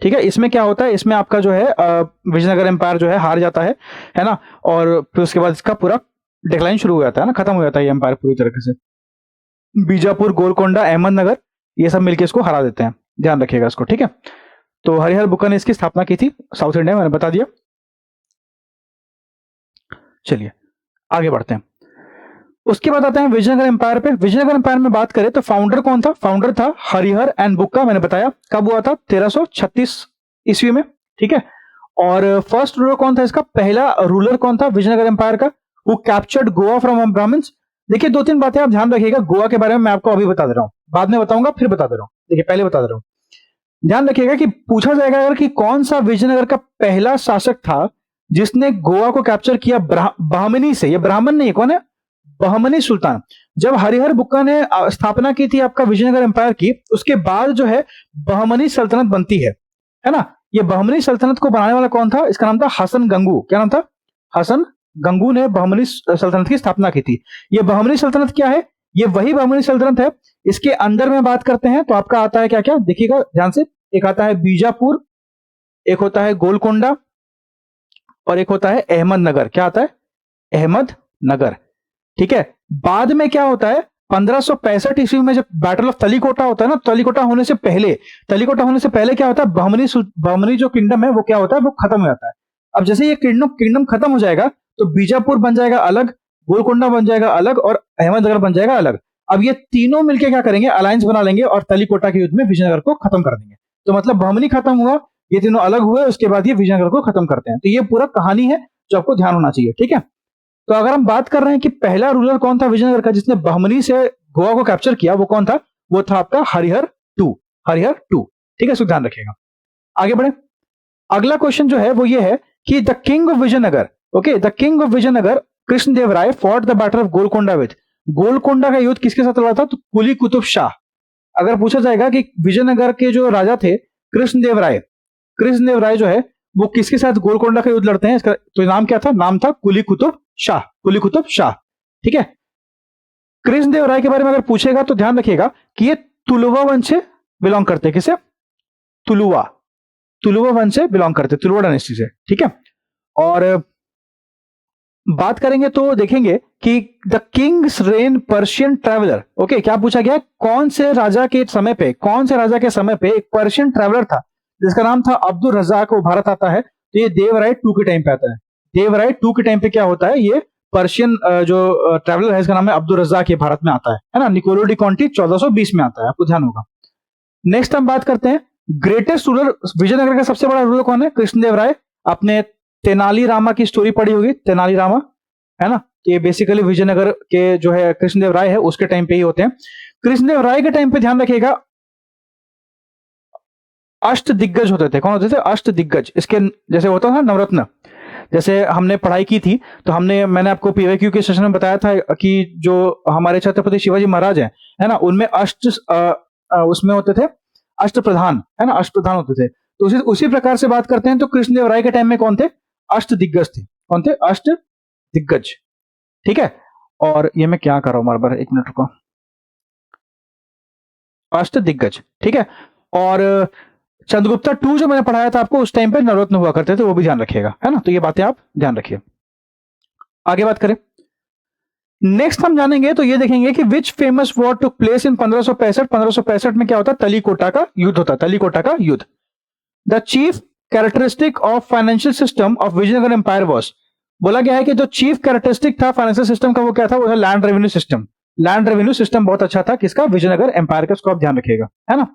ठीक है, इसमें क्या होता है? इसमें आपका जो है विजयनगर एम्पायर जो है हार जाता है ना। और फिर उसके बाद इसका पूरा डिक्लाइन शुरू हो जाता है ना, खत्म हो जाता है ये एम्पायर पूरी तरीके से। बीजापुर, गोलकोंडा, अहमदनगर, ये सब मिलकर इसको हरा देते हैं। ध्यान रखिएगा इसको। ठीक है, तो हरिहर बुक्का ने इसकी स्थापना की थी साउथ इंडिया में, मैंने बता दिया। चलिए आगे बढ़ते हैं। उसके बाद आते हैं विजयनगर एम्पायर पे। विजयनगर एम्पायर में बात करें तो फाउंडर कौन था? फाउंडर था हरिहर एंड बुक्का, मैंने बताया। कब हुआ था? 1336 ईस्वी में, ठीक है। और फर्स्ट रूलर कौन था इसका? पहला रूलर कौन था विजयनगर एम्पायर का? Who captured Goa from Brahmins. देखिए दो तीन बातें आप ध्यान रखिएगा, गोवा के बारे में मैं आपको अभी बता दे रहा हूं, बाद में बताऊंगा, फिर बता दे रहा हूं। देखिए पहले बता दे रहा हूं, ध्यान रखिएगा कि पूछा जाएगा अगर कि कौन सा विजयनगर का पहला शासक था जिसने गोवा को कैप्चर किया बहमनी से। ये ब्राह्मण नहीं है, कौन है? बहमनी सुल्तान। जब हरिहर बुक्का ने स्थापना की थी आपका विजयनगर एम्पायर की, उसके बाद जो है बहमनी सल्तनत बनती है ना। ये बहमनी सल्तनत को बनाने वाला कौन था? इसका नाम था हसन गंगू। क्या नाम था? हसन गंगू ने बहमनी सल्तनत की स्थापना की थी। ये बहमनी सल्तनत क्या है? ये वही बहमनी सल्तनत है। इसके अंदर में बात करते हैं तो आपका आता है क्या क्या, देखिएगा ध्यान से। एक आता है बीजापुर, एक होता है गोलकोंडा, और एक होता है अहमदनगर। क्या आता है? अहमदनगर, ठीक है। बाद में क्या होता है? 1565 ईस्वी में जब बैटल ऑफ तलीकोटा होता है ना, तलीकोटा होने से पहले क्या होता है? बहमनी जो किंगडम है वो क्या होता है? वो खत्म हो जाता है। अब जैसे ये किंगडम खत्म हो जाएगा तो बीजापुर बन जाएगा अलग, गोलकोंडा बन जाएगा अलग, और अहमदनगर बन जाएगा अलग। अब ये तीनों मिलकर क्या करेंगे? अलायंस बना लेंगे और तलीकोटा के युद्ध में विजयनगर को खत्म कर देंगे। तो मतलब बहमनी खत्म हुआ, ये तीनों अलग हुए, उसके बाद ये विजयनगर को खत्म करते हैं। तो ये पूरा कहानी है जो आपको ध्यान होना चाहिए, ठीक है। तो अगर हम बात कर रहे हैं कि पहला रूलर कौन था विजयनगर का जिसने बहमनी से गोवा को कैप्चर किया, वो कौन था? वो था आपका हरिहर टू, ठीक है, इसको ध्यान रखिएगा। आगे बढ़े। अगला क्वेश्चन जो है वो ये है कि the king of Vijayanagar, okay, the king of Vijayanagar Krishnadeva Raya fought the battle of Golconda with. Golconda का युद्ध किसके साथ लड़ा था? तो कुली कुतुब शाह। अगर पूछा जाएगा कि विजयनगर के जो राजा थे कृष्णदेव राय जो है वो किसके साथ गोलकोंडा का युद्ध लड़ते हैं, इसका तो नाम क्या था? नाम था कुली कुतुब शाह, ठीक है। कृष्णदेव राय के बारे में अगर पूछेगा तो ध्यान रखिएगा कि ये तुलुवा वंश से बिलोंग करते हैं। किसे? तुलुवा वंश से बिलोंग करते, तुलुवा डायनेस्टी से, ठीक है। और बात करेंगे तो देखेंगे कि the Kings rain Persian traveller, okay, क्या पूछा गया? कौन से राजा के समय पे एक पर्शियन ट्रैवलर था जिसका नाम था अब्दुल रज़ाक, वो भारत आता है। तो ये देवराय 2 के टाइम पे आता है। देवराय 2 के टाइम पे क्या होता है? ये पर्शियन जो ट्रैवलर है इसका नाम है अब्दुल रज़ाक, ये भारत में आता है ना। निकोलो डी कॉन्टी 1420 में आता है, आपको ध्यान होगा। नेक्स्ट हम बात करते हैं ग्रेटेस्ट रूलर। विजयनगर का सबसे बड़ा रूलर कौन है? कृष्णदेव राय। आपने तेनाली रामा की स्टोरी पढ़ी होगी, तेनाली रामा, है ना। ये बेसिकली विजयनगर के जो है कृष्णदेव राय है उसके टाइम पे ही होते हैं। कृष्णदेव राय के टाइम पे ध्यान रखिएगा अष्ट दिग्गज होते थे। कौन होते थे? अष्ट दिग्गज। इसके जैसे होता था नवरत्न, जैसे हमने पढ़ाई की थी तो मैंने आपको पीवाईक्यू के सेशन में बताया था कि जो हमारे छत्रपति शिवाजी महाराज हैं, है ना, उनमें उसमें होते थे अष्ट प्रधान, है ना, अष्ट प्रधान होते थे। तो उसी प्रकार से बात करते हैं तो कृष्णदेव राय के टाइम में कौन थे? अष्ट दिग्गज थे। कौन थे? अष्ट दिग्गज, ठीक है। और ये मैं क्या कर रहा हूं बार बार, एक मिनट रुको। अष्ट दिग्गज, ठीक है। और चंद्रगुप्ता 2 जो मैंने पढ़ाया था आपको, उस टाइम पे नवरत्न हुआ करते थे, वो भी ध्यान रखिएगा, है ना। तो ये बातें आप ध्यान रखिए। आगे बात करें, नेक्स्ट हम जानेंगे तो ये देखेंगे कि which famous war took place in 1565 में क्या होता है? तलीकोटा का युद्ध होता है, तलीकोटा का युद्ध। The chief characteristic of financial system of Vijayanagar empire was, बोला गया है कि जो चीफ कैरेक्टरिस्टिक था फाइनेंशियल सिस्टम का वो क्या था? वो था land revenue system. Land revenue system बहुत अच्छा था किसका? विजयनगर एम्पायर का, उसको आप ध्यान रखिएगा, है ना।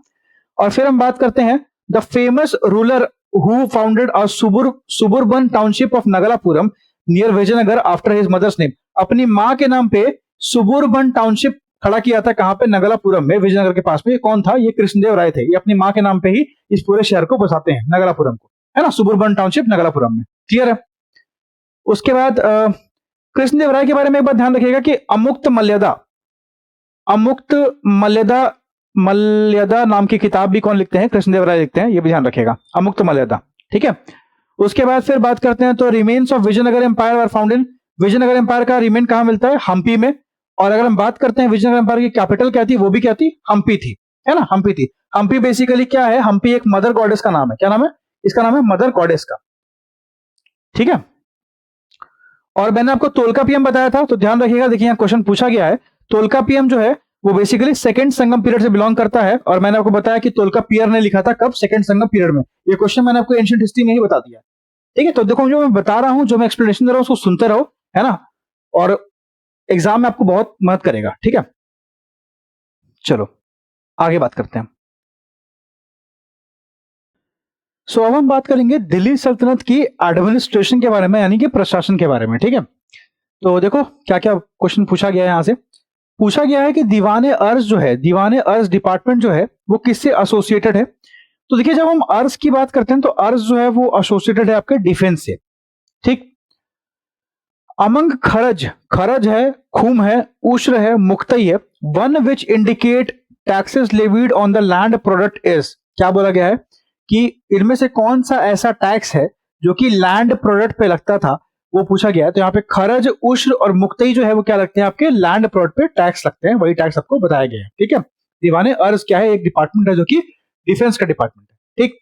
और फिर हम बात करते हैं the famous ruler who founded a suburban township of Nagalapuram near Vijayanagar after his mother's name. अपनी मां के नाम पे सुबुर्बन टाउनशिप खड़ा किया था, कहां पे? नगलापुरम में, विजयनगर के पास में। ये कौन था? ये कृष्णदेव राय थे। ये अपनी मां के नाम पे ही इस पूरे शहर को बसाते हैं, नगलापुरम को, है ना, सुबुर्बन टाउनशिप नगलापुरम में। क्लियर है? उसके बाद कृष्णदेव राय के बारे में एक बात ध्यान रखिएगा कि अमुक्त मल्यदा नाम की किताब भी कौन लिखते हैं? कृष्णदेव राय लिखते हैं, ये भी ध्यान रखिएगा, अमुक्त मल्यदा, ठीक है। उसके बाद फिर बात करते हैं तो remains of Vijayanagar empire are found in, Vijayanagar empire का रिमेन कहां मिलता है? हम्पी में। और अगर हम बात करते हैं विजयनगर एम्पायर की कैपिटल क्या थी, वो भी क्या थी? हम्पी थी, है ना, हम्पी थी। हम्पी बेसिकली क्या है? हम्पी एक मदर गॉडेस का नाम है। क्या नाम है इसका? नाम है मदर गॉडेस का, ठीक है। और मैंने आपको तोलकापियम बताया था, तो ध्यान रखिएगा, देखिए यहां क्वेश्चन पूछा गया है, तोलकापियम जो है वो बेसिकली सेकंड संगम पीरियड से बिलोंग करता है, और मैंने आपको बताया कि तोल्काप्पियर ने लिखा था कब, सेकंड संगम पीरियड में। ये क्वेश्चन मैंने आपको एंशिएंट हिस्ट्री में ही बता दिया, ठीक है। तो देखो, जो मैं बता रहा हूं, जो मैं एक्सप्लेनेशन दे रहा हूं, उसको सुनते रहो, है ना, और एग्जाम में आपको बहुत मदद करेगा, ठीक है। चलो आगे बात करते हैं। सो अब हम बात करेंगे दिल्ली सल्तनत की एडमिनिस्ट्रेशन के बारे में, यानी कि प्रशासन के बारे में, ठीक है। तो देखो क्या क्या क्वेश्चन पूछा गया है। यहां से पूछा गया है कि दीवाने अर्ज जो है, दीवाने अर्ज डिपार्टमेंट जो है वो किससे एसोसिएटेड है। तो देखिए, जब हम अर्ज की बात करते हैं तो अर्ज जो है वो एसोसिएटेड है आपके डिफेंस से, ठीक। अमंग खरज, खरज है, खुम है, उश्र है, मुक्तई है। One which indicate taxes levied on the land product is, क्या बोला गया है कि इनमें से कौन सा ऐसा टैक्स है जो कि लैंड प्रोडक्ट पे लगता था, वो पूछा गया है। तो यहाँ पे खरज, उश्र और मुक्तई जो है वो क्या लगते हैं, आपके लैंड प्रोडक्ट पे टैक्स लगते हैं, वही टैक्स आपको बताया गया है, ठीक है। दीवाने अर्ज क्या है, एक डिपार्टमेंट है जो कि डिफेंस का डिपार्टमेंट है, ठीक।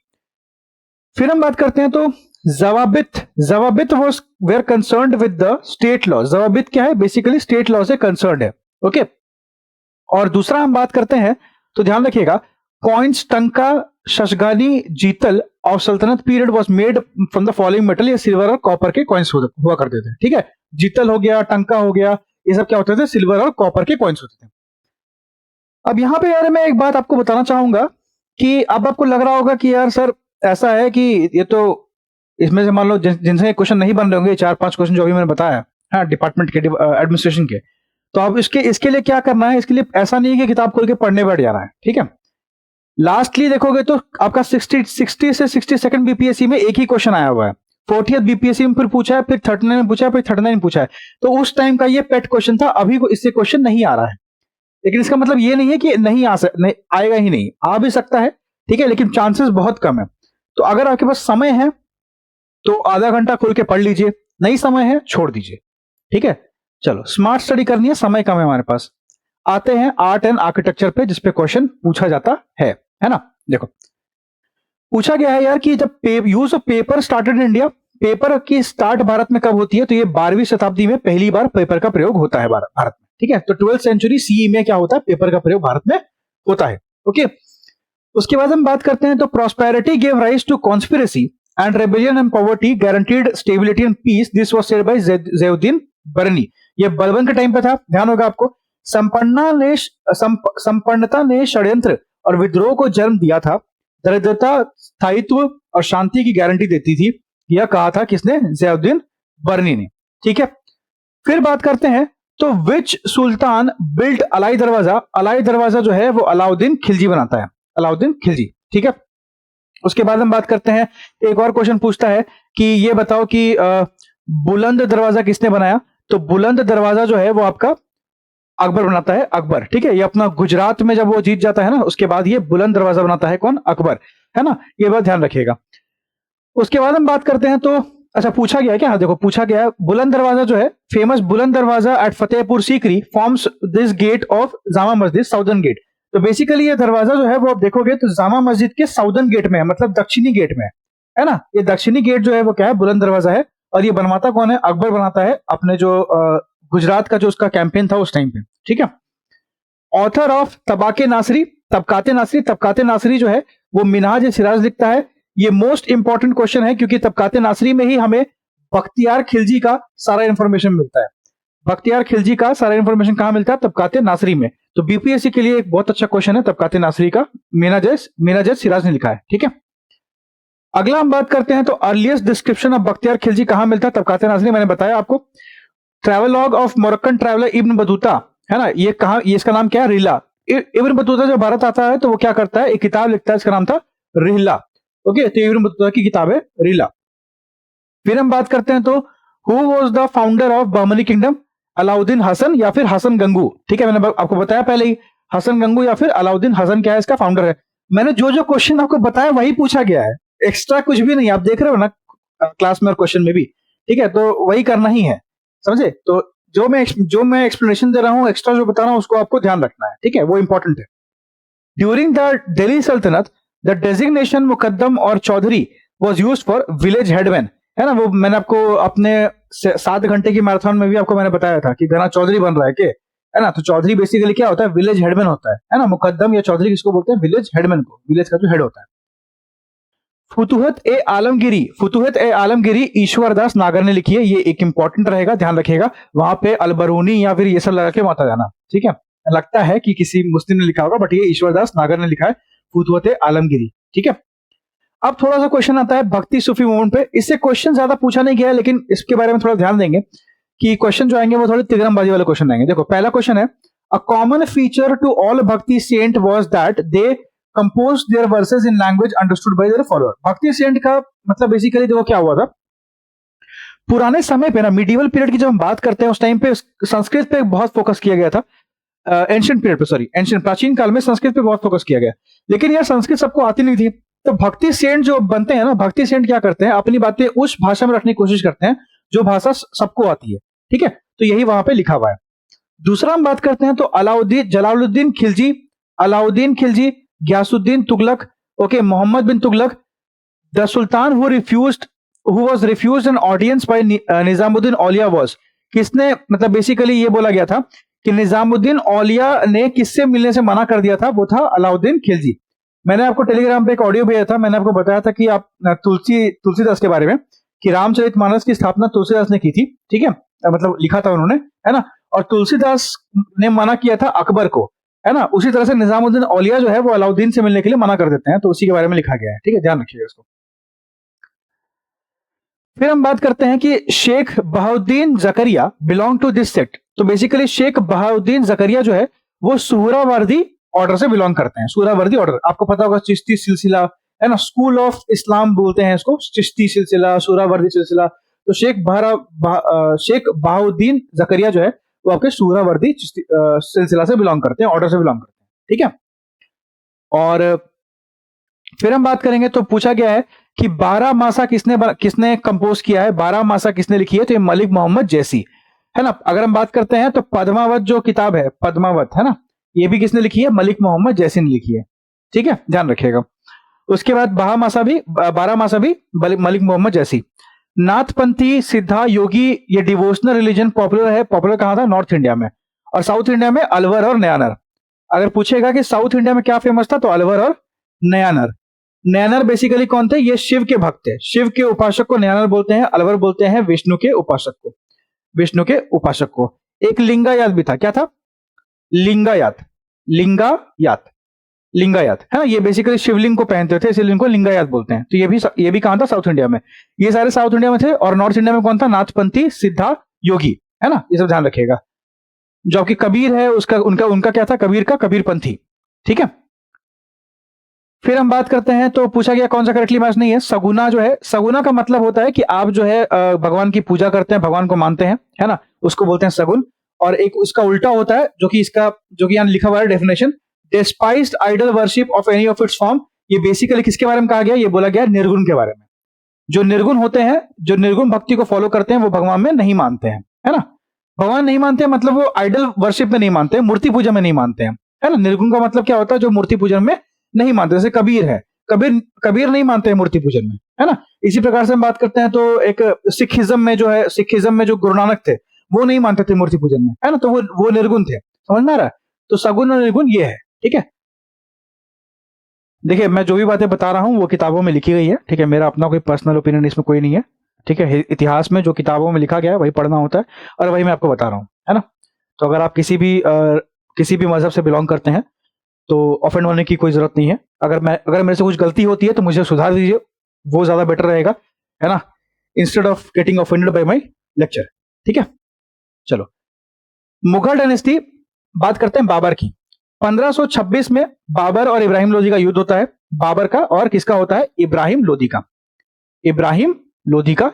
फिर हम बात करते हैं तो जवाबित, जवाबित was were concerned with the state law. जवाबित क्या है, बेसिकली स्टेट लॉ से कंसर्न्ड है, ओके। और दूसरा हम बात करते हैं तो ध्यान रखिएगा, कॉइन्स टंका, शशगानी, जीतल ऑफ सल्तनत period was made from the following metal. ये सिल्वर और कॉपर के कॉइन्स हुआ करते थे, ठीक है। जीतल हो गया, टंका हो गया, ये सब क्या होते थे, सिल्वर और कॉपर के कॉइन्स होते थे। अब यहां पे यार मैं एक बात आपको बताना चाहूंगा कि अब आपको लग रहा होगा कि यार सर ऐसा है कि ये तो इसमें से मान लो जिनसे क्वेश्चन नहीं बन रहे होंगे, 4-5 क्वेश्चन जो अभी मैंने बताया, हाँ, डिपार्टमेंट के, एडमिनिस्ट्रेशन के, तो अब इसके लिए क्या करना है, इसके लिए ऐसा नहीं है कि किताब खोल के पढ़ने बैठ जाना है, ठीक है। लास्टली देखोगे तो आपका 60 से 62 बीपीएससी में एक ही क्वेश्चन आया हुआ है, 40th बीपीएससी में फिर पूछा है, फिर 39 में पूछा है, फिर 39 में पूछा है। तो उस टाइम का ये पेट क्वेश्चन था, अभी इससे क्वेश्चन नहीं आ रहा है, लेकिन इसका मतलब ये नहीं है कि नहीं आएगा ही नहीं, आ भी सकता है, ठीक है, लेकिन चांसेस बहुत कम है। तो अगर आपके पास समय है तो आधा घंटा खोल के पढ़ लीजिए, नहीं समय है छोड़ दीजिए, ठीक है। चलो, स्मार्ट स्टडी करनी है, समय कम है हमारे पास। आते हैं आर्ट एंड आर्किटेक्चर पे, जिसपे क्वेश्चन पूछा जाता है ना। देखो, पूछा गया है यार कि जब use of paper started in India, paper की स्टार्ट भारत में कब होती है, तो ये 12वीं शताब्दी में पहली बार पेपर का प्रयोग होता है भारत में, ठीक है। तो 12th सेंचुरी सीई में क्या होता है, पेपर का प्रयोग भारत में होता है, ओके। उसके बाद हम बात करते हैं तो prosperity gave rise to conspiracy and rebellion and poverty guaranteed stability and peace, this was said by Ziauddin Barani. ये बलबन के टाइम पे था, ध्यान होगा आपको। संपन्नता ने षड्यंत्र और विद्रोह को जन्म दिया था, दरिद्रता स्थायित्व और शांति की गारंटी देती थी, यह कहा था किसने, ज़ियाउद्दीन बरनी ने, ठीक है। फिर बात करते हैं तो विच सुल्तान बिल्ट अलाई दरवाजा, अलाई दरवाजा जो है वो अलाउद्दीन खिलजी बनाता है, अलाउद्दीन खिलजी, ठीक है। उसके बाद हम बात करते हैं, एक और क्वेश्चन पूछता है कि ये बताओ कि बुलंद दरवाजा किसने बनाया। तो बुलंद दरवाजा जो है वो आपका अकबर बनाता है, अकबर, ठीक है। ये अपना गुजरात में जब वो जीत जाता है ना, उसके बाद ये बुलंद दरवाजा बनाता है कौन, अकबर, है ना, ये बात ध्यान रखिएगा। उसके बाद हम बात करते हैं तो अच्छा, पूछा गया है क्या, हाँ देखो, पूछा गया है बुलंद दरवाजा जो है, famous Buland Darwaza at Fatehpur Sikri forms this gate of Jama Masjid, southern gate. तो बेसिकली ये दरवाजा जो है वो आप देखोगे तो जामा मस्जिद के साउदर्न गेट में है, मतलब दक्षिणी गेट में है ना। ये दक्षिणी गेट जो है वो क्या है, बुलंद दरवाजा है, और ये बनवाता कौन है, अकबर बनाता है, अपने जो गुजरात का जो उसका कैंपेन था उस टाइम पे, ठीक है। ऑथर ऑफ तबाके नासरी, तबकाते नासरी, तबकाते नासरी जो है वो मिनहाज सिराज लिखता है। ये मोस्ट इंपॉर्टेंट क्वेश्चन है क्योंकि तबकाते नासरी में ही हमें बख्तियार खिलजी का सारा इंफॉर्मेशन मिलता है। बख्तियार खिलजी का सारा इंफॉर्मेशन कहां मिलता है, तबकाते नासरी में। तो बीपीएससी के लिए एक बहुत अच्छा क्वेश्चन है तबकाते नासरी का, मीनाज सिराज ने लिखा है, ठीक है। अगला हम बात करते हैं तो earliest description of Bakhtiyar Khilji कहां मिलता है, तबकाते नासरी, मैंने बताया आपको। Travelogue of Moroccan traveller Ibn Battuta, है ना, ये कहा, ये इसका नाम क्या है, रिहला। इब्न बतूता जब भारत आता है तो वो क्या करता है, एक किताब लिखता है, इसका नाम था रिहला, ओके। तो इब्न बतूता की किताब है रिहला। फिर हम बात करते हैं तो who was the founder of Bahmani kingdom, Alauddin Hasan या फिर हसन गंगू, ठीक है। मैंने आपको बताया पहले ही, हसन गंगू या फिर अलाउद्दीन हसन क्या है, इसका फाउंडर है। मैंने जो जो क्वेश्चन आपको बताया वही पूछा गया है, एक्स्ट्रा कुछ भी नहीं, आप देख रहे हो ना क्लास में और क्वेश्चन में भी, ठीक है। तो वही करना ही है, समझे। तो जो मैं एक्सप्लेनेशन दे रहा हूं, एक्स्ट्रा जो बता रहा हूं, उसको आपको ध्यान रखना है, ठीक है, वो इंपॉर्टेंट है। ड्यूरिंग द दिल्ली सल्तनत द डेजिग्नेशन मुकद्दम और chaudhari was used for village headman, है ना। वो मैंने आपको अपने 7 घंटे की मैराथन में भी आपको मैंने बताया था कि घना चौधरी बन रहा है के, है ना। तो चौधरी बेसिकली क्या होता है, विलेज हेडमैन होता है ना। मुकद्दम या चौधरी किसको बोलते हैं, विलेज हेडमैन को, विलेज का जो हेड होता है। फुतुहत ए आलमगिरी ईश्वरदास नागर ने लिखी है, ये एक इंपॉर्टेंट रहेगा, ध्यान रखिएगा। वहां पे अलबरूनी या फिर ये सब लगा के मत आ जाना, ठीक है। लगता है कि किसी मुस्लिम ने लिखा होगा, बट ये ईश्वरदास नागर ने लिखा है, फुतुहत ए आलमगिरी, ठीक है। अब थोड़ा सा क्वेश्चन आता है भक्ति सूफी मूवमेंट पे। इससे क्वेश्चन ज्यादा पूछा नहीं गया है, लेकिन इसके बारे में थोड़ा ध्यान देंगे कि क्वेश्चन जो आएंगे वो थोड़ी तिगड़मबाजी वाले क्वेश्चन आएंगे। देखो पहला क्वेश्चन है, a common feature to all bhakti saint was that they compose their verses in language understood by their follower. Bhakti saint का मतलब बेसिकली देखो क्या हुआ था, पुराने समय पे ना, मिडिवल पीरियड की जब हम बात करते हैं उस टाइम पे संस्कृत पे बहुत फोकस किया गया था। एंशिएंट पीरियड पे, सॉरी एंशिएंट प्राचीन काल में संस्कृत पे बहुत फोकस किया गया, लेकिन यार संस्कृत सबको आती नहीं थी। तो भक्ति सेंट जो बनते हैं ना, भक्ति सेंट क्या करते हैं, अपनी बातें उस भाषा में रखने की कोशिश करते हैं जो भाषा सबको आती है, ठीक है। तो यही वहां पे लिखा हुआ है। दूसरा हम बात करते हैं तो Jalaluddin Khilji, Alauddin Khilji, Ghiyasuddin Tughlaq, okay, Muhammad bin Tughlaq, the sultan who was refused an audience by Nizamuddin Auliya was. किसने, मतलब बेसिकली ये बोला गया था कि निजामुद्दीन औलिया ने किससे मिलने से मना कर दिया था, वो था अलाउद्दीन खिलजी। मैंने आपको टेलीग्राम पे एक ऑडियो भेजा था, मैंने आपको बताया था कि आप तुलसीदास के बारे में, कि रामचरितमानस की स्थापना तुलसीदास ने की थी, ठीक है, मतलब लिखा था उन्होंने, है ना। और तुलसीदास ने मना किया था अकबर को, है ना। उसी तरह से निजामुद्दीन औलिया जो है वो अलाउद्दीन से मिलने के लिए मना कर देते हैं, तो उसी के बारे में लिखा गया है, ठीक है, ध्यान रखिएगा इसको। फिर हम बात करते हैं कि शेख बहाउद्दीन जकरिया बिलोंग टू दिस सेक्ट। तो बेसिकली शेख बहाउद्दीन जकरिया जो है वो सुहरावर्दी ऑर्डर से बिलोंग करते हैं। सुहरावर्दी ऑर्डर आपको पता होगा, चिश्ती सिलसिला, है ना, स्कूल ऑफ इस्लाम बोलते हैं इसको, चिश्ती सिलसिला, सुहरावर्दी सिलसिला। तो शेख बहाउद्दीन जकरिया जो है वो आपके सुहरावर्दी सिलसिला से बिलोंग करते हैं, ऑर्डर से बिलोंग करते हैं, ठीक है। और फिर हम बात करेंगे तो पूछा गया है कि 12 मासा किसने कंपोज किया है, 12 मासा किसने लिखी है, तो ये मलिक मोहम्मद जैसी, है ना। अगर हम बात करते हैं तो पद्मावत जो किताब है, पद्मावत, है ना, ये भी किसने लिखी है, मलिक मोहम्मद जैसी ने लिखी है, ठीक है, ध्यान रखिएगा। उसके बाद 12 मासा भी मलिक मोहम्मद जैसी। नाथपंथी, सिद्धा, योगी, ये डिवोशनल रिलीजन पॉपुलर कहां था, नॉर्थ इंडिया में, और साउथ इंडिया में अलवर और नयानर। अगर पूछेगा कि साउथ इंडिया में क्या फेमस था, तो अलवर और नयानर। नयानर बेसिकली कौन थे, ये शिव के भक्त थे, शिव के उपासक को नयानर बोलते हैं, अलवर बोलते हैं विष्णु के उपासक को, विष्णु के उपासक को। एक लिंगायत भी था, क्या था, लिंगायत, लिंगायत, है ना, ये बेसिकली शिवलिंग को पहनते थे, इसलिए इनको लिंगायत बोलते हैं। तो ये भी कहां था, साउथ इंडिया में। ये सारे साउथ इंडिया में थे। और नॉर्थ इंडिया में कौन था, नाथपंथी, सिद्धा, योगी, है ना, ये सब ध्यान रखिएगा। जो आपकी कबीर है उसका उनका क्या था, कबीर का कबीरपंथी, ठीक है। फिर हम बात करते हैं तो पूछा गया कौन सा करेक्टली मैच नहीं है, सगुना जो है, सगुना का मतलब होता है कि आप जो है भगवान की पूजा करते हैं, भगवान को मानते हैं, है ना, उसको बोलते हैं सगुन। और एक उसका उल्टा होता है जो कि यहाँ लिखा हुआ है definition, despised idol worship of any of its form. ये बेसिकली किसके बारे में कहा गया, ये बोला गया निर्गुण के बारे में। जो निर्गुण होते हैं, जो निर्गुण भक्ति को फॉलो करते हैं, वो भगवान में नहीं मानते हैं, है ना। भगवान नहीं मानते हैं मतलब वो आइडल वर्शिप में नहीं मानते हैं, मूर्ति पूजा में नहीं मानते हैं, है ना। निर्गुण का मतलब क्या होता है, जो मूर्ति पूजन में नहीं मानते, जैसे कबीर है, कबीर नहीं मानते हैं मूर्ति पूजन में, है ना। इसी प्रकार से हम बात करते हैं तो एक सिखिज्म में जो गुरु नानक थे वो नहीं मानते थे मूर्ति पूजन में, है ना। तो वो निर्गुण थे, समझ में आ रहा है। तो सगुन और निर्गुण ये है, ठीक है। देखिए मैं जो भी बातें बता रहा हूं वो किताबों में लिखी गई है, ठीक है, मेरा अपना कोई पर्सनल ओपिनियन इसमें कोई नहीं है, ठीक है। इतिहास में जो किताबों में लिखा गया है वही पढ़ना होता है, और वही मैं आपको बता रहा हूं, है ना। तो अगर आप किसी भी मजहब से बिलोंग करते हैं तो ऑफेंड होने की कोई जरूरत नहीं है। अगर मेरे से कुछ गलती होती है तो मुझे सुधार दीजिए, वो ज्यादा बेटर रहेगा, है ना, instead of getting offended by my lecture, ठीक है। चलो, मुगल डायनेस्टी बात करते हैं बाबर की। 1526 में बाबर और इब्राहिम लोदी का युद्ध होता है, बाबर का और किसका होता है, इब्राहिम लोदी का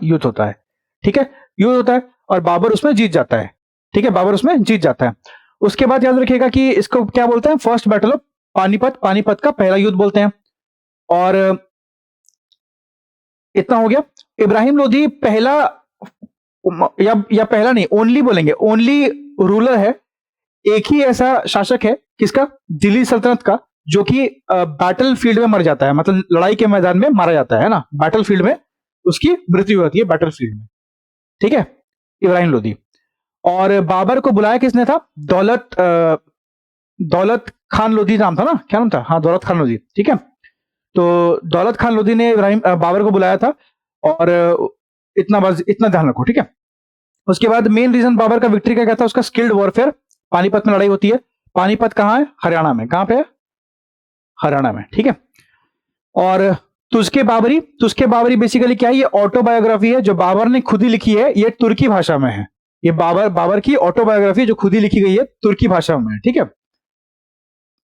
युद्ध होता है, ठीक है, युद्ध होता है और बाबर उसमें जीत जाता है, ठीक है, बाबर उसमें जीत जाता है। उसके बाद याद रखिएगा कि इसको क्या बोलते हैं, फर्स्ट बैटल ऑफ पानीपत का पहला युद्ध बोलते हैं। और इतना हो गया। इब्राहिम लोदी पहला या पहला नहीं, ओनली बोलेंगे, ओनली रूलर है, एक ही ऐसा शासक है किसका, दिल्ली सल्तनत का, जो कि बैटल फील्ड में मर जाता है, मतलब लड़ाई के मैदान में मारा जाता है ना, बैटल फील्ड में उसकी मृत्यु होती है, बैटल फील्ड में, ठीक है, इब्राहिम लोदी। और बाबर को बुलाया किसने था? दौलत खान लोधी नाम था ना, क्या नाम था? हाँ, दौलत खान लोधी, ठीक है। तो दौलत खान लोधी ने बाबर को बुलाया था, और इतना ध्यान रखो, ठीक है। उसके बाद मेन रीजन बाबर का विक्ट्री का क्या था? उसका स्किल्ड वॉरफेयर। पानीपत में लड़ाई होती है। पानीपत कहाँ है? हरियाणा में। कहाँ पे है? हरियाणा में, ठीक है। और तुस्के बाबरी बेसिकली क्या है? ये ऑटोबायोग्राफी है जो बाबर ने खुद ही लिखी है, ये तुर्की भाषा में है। ये बाबर की ऑटोबायोग्राफी जो खुद ही लिखी गई है, तुर्की भाषा में है, ठीक है।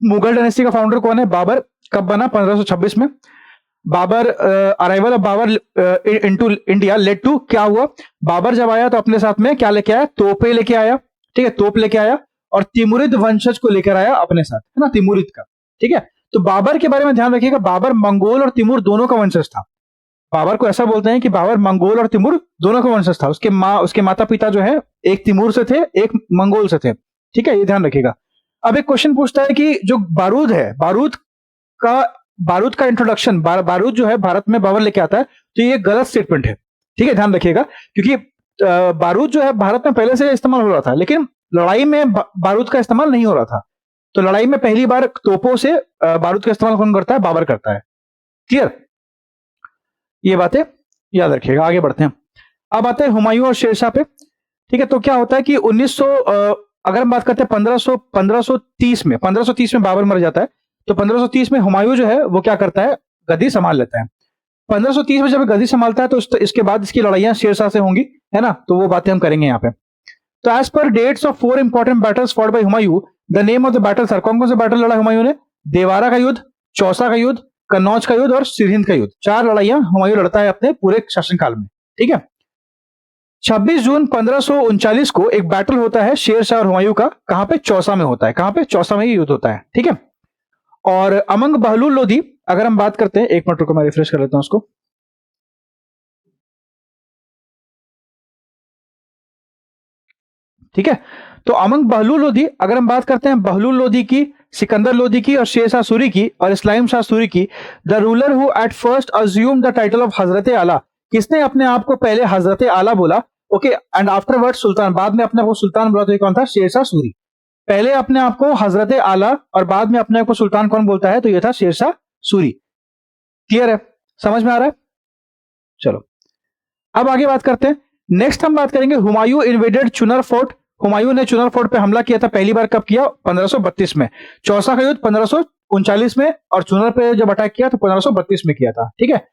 मुगल डायनेस्टी का फाउंडर कौन है? बाबर। कब बना? 1526 में। Babur arrival of Babur into India led to, क्या हुआ? बाबर जब आया तो अपने साथ में क्या लेके आया? तोपे लेके आया, ठीक है, तोप लेके आया, और तिमुरिद वंशज को लेकर आया अपने साथ, है ना, तिमुरिद का, ठीक है। तो बाबर के बारे में ध्यान रखिएगा, बाबर मंगोल और तिमुर दोनों का वंशज था। बाबर को ऐसा बोलते हैं कि बाबर मंगोल और तिमुर दोनों का वंशज था। उसके माता पिता जो है, एक तिमुर से थे, एक मंगोल से थे, ठीक है, ये ध्यान रखिएगा। अब एक क्वेश्चन पूछता है कि जो बारूद है, बारूद का इंट्रोडक्शन, बारूद जो है भारत में बाबर लेके आता है, तो ये गलत स्टेटमेंट है, ठीक है, ध्यान रखिएगा। क्योंकि बारूद जो है भारत में पहले से इस्तेमाल हो रहा था, लेकिन लड़ाई में बारूद का इस्तेमाल नहीं हो रहा था। तो लड़ाई में पहली बार तोपों से बारूद का इस्तेमाल कौन करता है? बाबर करता है। क्लियर? ये बातें याद रखिएगा। आगे बढ़ते हैं। अब आते हैं हुमायूं और शेरशाह पे, ठीक है। तो क्या होता है कि 1900 अगर हम बात करते हैं 1530 में बाबर मर जाता है, तो 1530 में हुमायूं जो है वो क्या करता है? गद्दी संभाल लेता है। 1530 में जब गद्दी संभालता है तो इसके बाद इसकी लड़ाइयां शेरशाह से होंगी, है ना, तो वो बातें हम करेंगे यहाँ पे। तो as per dates of 4 important battles fought by Humayun, the name of the battle sir, कौन कौन से बैटल लड़ा हुमायूं ने? देवारा का युद्ध, चौसा का युद्ध, कन्नौज का युद्ध और सिरहिंद का युद्ध। 4 लड़ाइयां हुमायूं लड़ता है अपने पूरे शासनकाल में, ठीक है। 26 जून 1539 को एक बैटल होता है शेरशाह और हुमायूं का। कहां पे? चौसा में होता है। कहां पे? चौसा में ही युद्ध होता है, ठीक है। और अमंग बहलूल लोधी, अगर हम बात करते हैं, एक मिनट रुको, मैं रिफ्रेश कर लेता हूं उसको, ठीक है। तो अमंग बहलूल लोधी, अगर हम बात करते हैं बहलूल लोधी की, सिकंदर लोधी की और शेरशाह सूरी की और इस्लाम शाह सूरी की, the ruler who at first assume the title of हजरत आला, किसने अपने आप को पहले हजरत आला बोला? ओके, एंड आफ्टरवर्ड सुल्तान, बाद में अपने आप को सुल्तान बोला, तो ये कौन था? शेरशाह सूरी। पहले अपने आप को हजरत आला और बाद में अपने आप को सुल्तान कौन बोलता है? तो ये था शेरशाह सूरी। क्लियर है? समझ में आ रहा है? चलो अब आगे बात करते हैं। नेक्स्ट हम बात करेंगे हुमायूं इन्वेडेड चुनर फोर्ट। हुमायूं ने चुनर फोर्ट पे हमला किया था, पहली बार कब किया? 1532 में। चौसा का युद्ध 1539 में, और चुनर पे जब अटैक किया तो 1532 में किया था, ठीक है।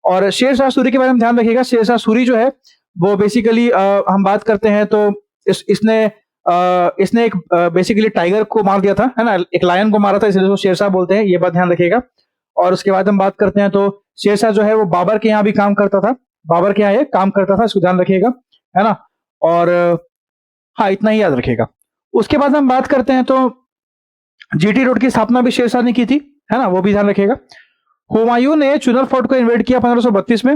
और शेरशाह सूरी के बारे में ध्यान रखिएगा। शेरशाह सूरी जो है वो बेसिकली हम बात करते हैं तो इसने एक बेसिकली टाइगर को मार दिया था, है ना, एक लायन को मारा था, इसलिए उसको शेरशाह बोलते हैं, ये बात ध्यान रखिएगा। और उसके बाद हम बात करते हैं तो शेरशाह जो है वो बाबर के यहाँ भी काम करता था, बाबर के यहाँ ये काम करता था, इसको ध्यान रखिएगा, है ना। और हाँ, इतना ही याद रखिएगा। उसके बाद हम बात करते हैं तो जीटी रोड की स्थापना भी शेरशाह ने की थी, है ना, वो भी ध्यान रखिएगा। हुमायूं ने चुनर फोर्ट को इन्वेड किया 1532 में।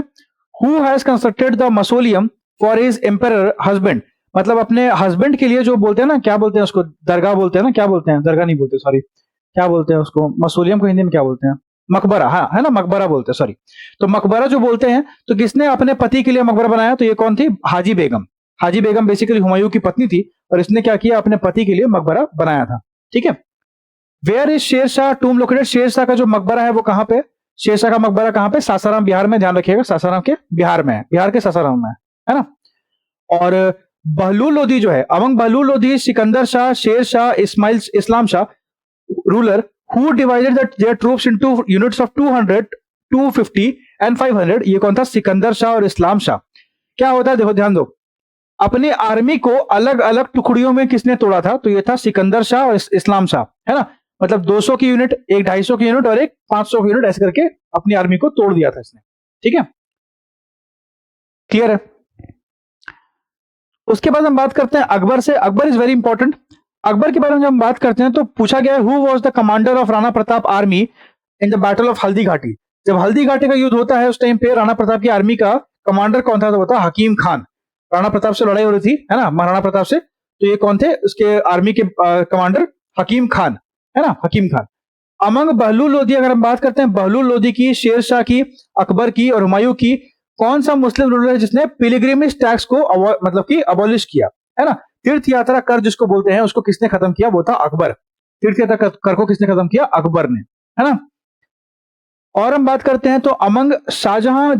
Who has constructed the mausoleum for his emperor husband, मतलब अपने हस्बैंड के लिए जो बोलते हैं ना, क्या बोलते हैं उसको? दरगाह बोलते हैं ना, क्या बोलते हैं? दरगाह नहीं बोलते, सॉरी, क्या बोलते हैं उसको? मसोलियम को हिंदी में क्या बोलते हैं? मकबरा, हाँ, है ना, मकबरा बोलते हैं, सॉरी। तो मकबरा जो बोलते हैं, तो किसने अपने पति के लिए मकबरा बनाया? तो ये कौन थी? हाजी बेगम। हाजी बेगम बेसिकली हुमायूं की पत्नी थी, और इसने क्या किया? अपने पति के लिए मकबरा बनाया था, ठीक है। Where is Sher Shah tomb located? Sher Shah का जो मकबरा है वो कहां पे? शेरशाह का मकबरा कहां पे? सासाराम, बिहार में, ध्यान रखिएगा, सासाराम के बिहार में है, बिहार के सासाराम में है ना। और बहलूल लोधी जो है, among Bahlul Lodi, Sikandar Shah, Sher Shah, Islam Shah ruler who divided their troops into units of 200, 250 and 500, ये कौन था? सिकंदर शाह और इस्लाम शाह। क्या होता है? देखो ध्यान दो, अपनी आर्मी को अलग अलग टुकड़ियों में किसने तोड़ा था? तो ये था सिकंदर शाह और इस्लाम शाह, है ना। मतलब 200 की यूनिट, एक 250 की यूनिट और एक 500 की यूनिट, ऐसे करके अपनी आर्मी को तोड़ दिया था इसने, ठीक है। क्लियर है? उसके बाद हम बात करते हैं अकबर से। Akbar is very important. Akbar के बारे में जब हम बात करते हैं तो पूछा गया है, who was the commander of Rana Pratap army in the battle of Haldi Ghati. जब हल्दी घाटी का युद्ध होता है उस टाइम पे राणा प्रताप की आर्मी का कमांडर कौन था? तो वो था हकीम खान। राणा प्रताप से लड़ाई हो रही थी, है ना, महाराणा प्रताप से, तो ये कौन थे? उसके आर्मी के कमांडर हकीम खान, है ना, हकीम खान। अमंग बहलूल लोधी, अगर हम बात करते हैं बहलूल लोधी की, शेर शाह की, अकबर की और हुमायूं की, कौन सा मुस्लिम रूलर है जिसने पिलग्रिमेज टैक्स को मतलब कि अबॉलिश किया, है ना? तीर्थ यात्रा कर जिसको बोलते हैं उसको किसने खत्म किया? वो था अकबर। तीर्थ यात्रा कर को किसने खत्म किया? अकबर ने, है ना। और हम बात करते हैं तो among Shahjahan,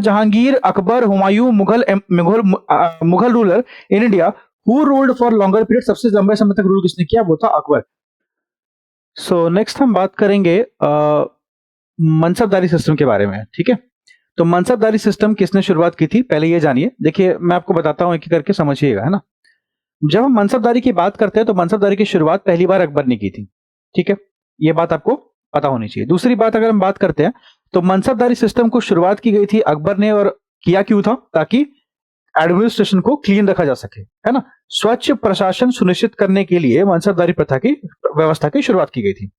Jahangir, Akbar, Humayun, Mughal ruler in India who ruled for longer period, सबसे लंबे समय तक रूल किसने किया? वो था अकबर। सो नेक्स्ट हम बात करेंगे मनसबदारी सिस्टम के बारे में, ठीक है। तो मनसबदारी सिस्टम किसने शुरुआत की थी, पहले ये जानिए। देखिए मैं आपको बताता हूं एक एक करके, समझिएगा, है ना। जब हम मनसबदारी की बात करते हैं तो मनसबदारी की शुरुआत पहली बार अकबर ने की थी, ठीक है। ये बात आपको पता होनी चाहिए। दूसरी बात अगर हम बात करते हैं तो मनसबदारी सिस्टम को शुरुआत की गई थी अकबर ने, और किया क्यों था? ताकि एडमिनिस्ट्रेशन को क्लीन रखा जा सके, है ना। स्वच्छ प्रशासन सुनिश्चित करने के लिए मनसबदारी प्रथा की व्यवस्था की शुरुआत की गई थी।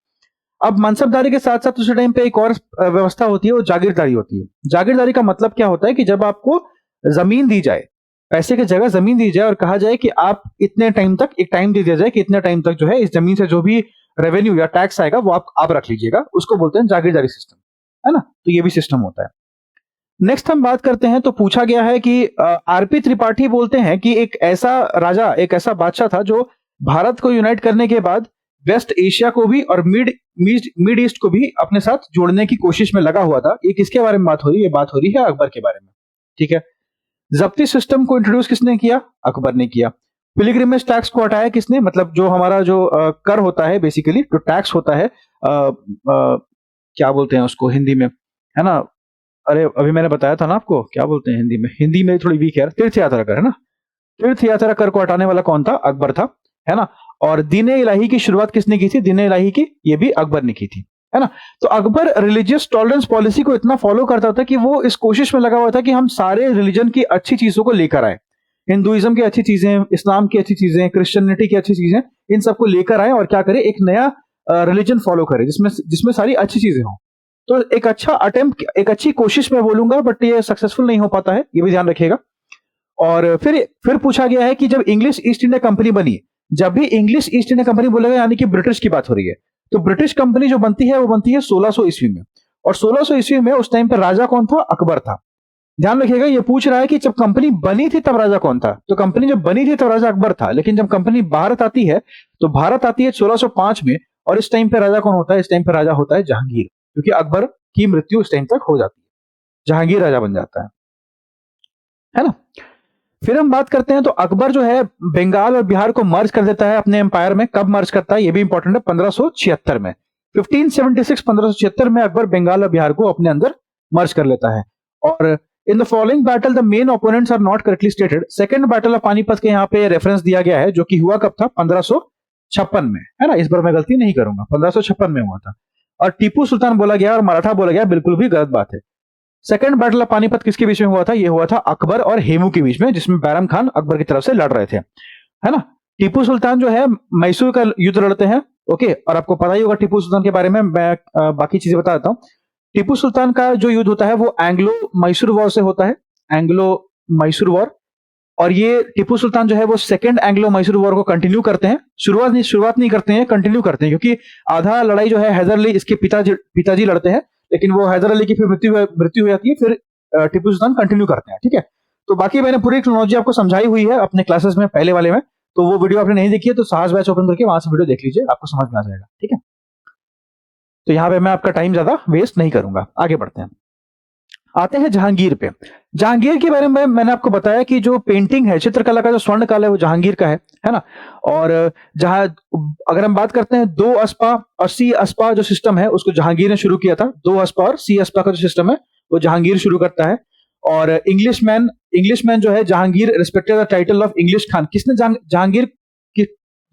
अब मनसबदारी के साथ साथ उसी टाइम पे एक और व्यवस्था होती है, वो जागीरदारी होती है। जागीरदारी का मतलब क्या होता है कि जब आपको जमीन दी जाए, पैसे की जगह जमीन दी जाए और कहा जाए कि आप इतने टाइम तक, एक टाइम दे दिया जाए कि इतने टाइम तक जो है इस जमीन से जो भी रेवेन्यू या टैक्स आएगा वो आप रख लीजिएगा, उसको बोलते हैं जागीरदारी सिस्टम, है ना। तो ये भी सिस्टम होता है। नेक्स्ट हम बात करते हैं तो पूछा गया है कि आरपी त्रिपाठी बोलते हैं कि एक ऐसा राजा, एक ऐसा बादशाह था जो भारत को यूनाइट करने के बाद वेस्ट एशिया को भी और मिड ईस्ट को भी अपने साथ जोड़ने की कोशिश में लगा हुआ था। ये किसके बारे में बात हो रही है? ये बात हो रही है अकबर के बारे में, ठीक है। जब्ती सिस्टम को इंट्रोड्यूस किसने किया? अकबर ने किया। पिलग्रिमेज टैक्स को हटाया किसने? मतलब जो हमारा जो कर होता है, बेसिकली जो टैक्स होता है, क्या बोलते हैं उसको हिंदी में, है ना। अरे अभी मैंने बताया था ना आपको, क्या बोलते हैं हिंदी में, हिंदी में थोड़ी वीक है, तीर्थ यात्रा कर, है ना। तीर्थ यात्रा कर को हटाने वाला कौन था? अकबर था, है ना। और दीन इलाही की शुरुआत किसने की थी? दीन इलाही की, ये भी अकबर ने की थी, है ना। तो अकबर रिलीजियस टॉलरेंस पॉलिसी को इतना फॉलो करता था कि वो इस कोशिश में लगा हुआ था कि हम सारे रिलीजन की अच्छी चीजों को लेकर आए, हिंदुइज्म की अच्छी चीजें, इस्लाम की अच्छी चीजें, क्रिश्चियनिटी की अच्छी चीजें, इन सबको लेकर आए और क्या करें, एक नया रिलीजन फॉलो करें जिसमें जिसमें सारी अच्छी चीजें हों। तो एक अच्छा अटेम्प्ट, एक अच्छी कोशिश मैं बोलूंगा, बट ये सक्सेसफुल नहीं हो पाता है, ये भी ध्यान रखिएगा। और फिर पूछा गया है कि जब इंग्लिश ईस्ट इंडिया कंपनी बनी, जब भी इंग्लिश ईस्ट इंडिया कंपनी बोलेगा यानी कि ब्रिटिश की बात हो रही है, तो ब्रिटिश कंपनी जो बनती है वो बनती है 1600 ईस्वी में। और 1600 ईस्वी में उस टाइम पर राजा कौन था? अकबर था। ध्यान रखिएगा, ये पूछ रहा है कि जब कंपनी बनी थी तब राजा कौन था? तो कंपनी जब बनी थी तब राजा अकबर था, लेकिन जब कंपनी भारत आती है तो भारत आती है 1605 में, और इस टाइम पे राजा कौन होता है? इस टाइम पे राजा होता है जहांगीर, क्योंकि अकबर की मृत्यु उस टाइम तक हो जाती है, जहांगीर राजा बन जाता है ना। फिर हम बात करते हैं तो अकबर जो है बंगाल और बिहार को मर्ज कर देता है अपने एम्पायर में। कब मर्ज करता है ये भी इंपॉर्टेंट है, 1576 में। 1576 में अकबर बंगाल और बिहार को अपने अंदर मर्ज कर लेता है। और in the following battle the main opponents are not correctly stated. Second battle of Panipat के यहाँ पे रेफरेंस दिया गया है, जो कि हुआ कब था? 1556 में, है ना। इस बार मैं गलती नहीं करूंगा, 1556 में हुआ था। और टीपू सुल्तान बोला गया और मराठा बोला गया, बिल्कुल भी गलत बात है। सेकंड बैटल ऑफ पानीपत किसके बीच में हुआ था? ये हुआ था अकबर और हेमू के बीच में, जिसमें बैरम खान अकबर की तरफ से लड़ रहे थे, है ना। टीपू सुल्तान जो है मैसूर का युद्ध लड़ते हैं, ओके। और आपको पता ही होगा टीपू सुल्तान के बारे में, मैं बाकी चीजें बता देता हूँ। टीपू सुल्तान का जो युद्ध होता है वो एंग्लो मैसूर वॉर से होता है, एंग्लो मैसूर वॉर। और ये टीपू सुल्तान जो है वो सेकंड एंग्लो मैसूर वॉर को कंटिन्यू करते हैं, शुरुआत नहीं करते हैं, कंटिन्यू करते हैं, क्योंकि आधा लड़ाई जो है हैदर अली इसके पिताजी लड़ते हैं, लेकिन वो हैदर अली की फिर मृत्यु हो जाती है, फिर टीपू सुल्तान कंटिन्यू करते हैं, ठीक है। तो बाकी मैंने पूरी टेक्नोलॉजी आपको समझाई हुई है अपने क्लासेस में, पहले वाले में, तो वो वीडियो आपने नहीं देखी है तो साहस बैच ओपन करके वहां से वीडियो देख लीजिए, आपको समझ में आ जाएगा, ठीक है। तो यहाँ पे मैं आपका टाइम ज्यादा वेस्ट नहीं करूंगा, आगे बढ़ते हैं। आते हैं जहांगीर पे। जहांगीर के बारे में मैंने आपको बताया कि जो पेंटिंग है, चित्रकला का जो स्वर्ण काल है वो जहांगीर का है ना। और जहां अगर हम बात करते हैं 2 अस्पा और सी अस्पा जो सिस्टम है उसको जहांगीर ने शुरू किया था। 2 अस्पा और सी अस्पा का जो सिस्टम है वो जहांगीर शुरू करता है। और इंग्लिशमैन जो है Jahangir respected the title of English Khan. किसने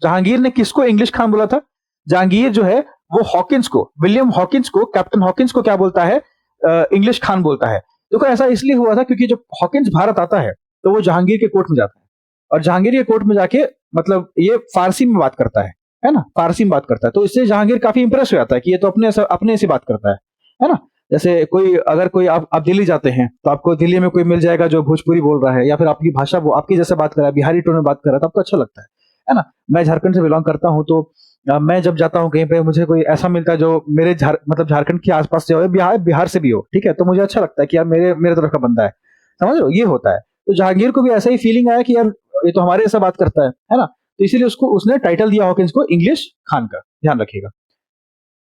जहांगीर ने किसको इंग्लिश खान बोला था? जहांगीर जो है वो हॉकिंस को, विलियम हॉकिंस को, कैप्टन हॉकिंस को क्या बोलता है? इंग्लिश खान बोलता है। देखो ऐसा इसलिए हुआ था क्योंकि जब हॉकिंस भारत आता है तो वो जहांगीर के कोर्ट में जाता है, और जहांगीर के कोर्ट में जाके मतलब ये फारसी में बात करता है ना, फारसी में बात करता है। तो इससे जहांगीर काफी इंप्रेस हो जाता है कि ये तो अपने से बात करता है ना। जैसे अगर कोई आप दिल्ली जाते हैं तो आपको दिल्ली में कोई मिल जाएगा जो भोजपुरी बोल रहा है या फिर आपकी भाषा वो आपकी जैसे बात कर रहा है, बिहारी टोन में बात कर रहा है, तो आपको अच्छा लगता है ना। मैं झारखंड से बिलोंग करता हूँ, तो मैं जब जाता हूँ कहीं पे मुझे कोई ऐसा मिलता है जो मेरे मतलब झारखंड के आसपास से हो, बिहार से भी हो, ठीक है, तो मुझे अच्छा लगता है कि यार मेरे तरफ का बंदा है, समझ लो, ये होता है। तो जहांगीर को भी ऐसा ही फीलिंग आया कि यार ये तो हमारे जैसा बात करता है ना? तो इसीलिए उसको उसने टाइटल दिया हॉकिंस को इंग्लिश खान का, ध्यान रखिएगा।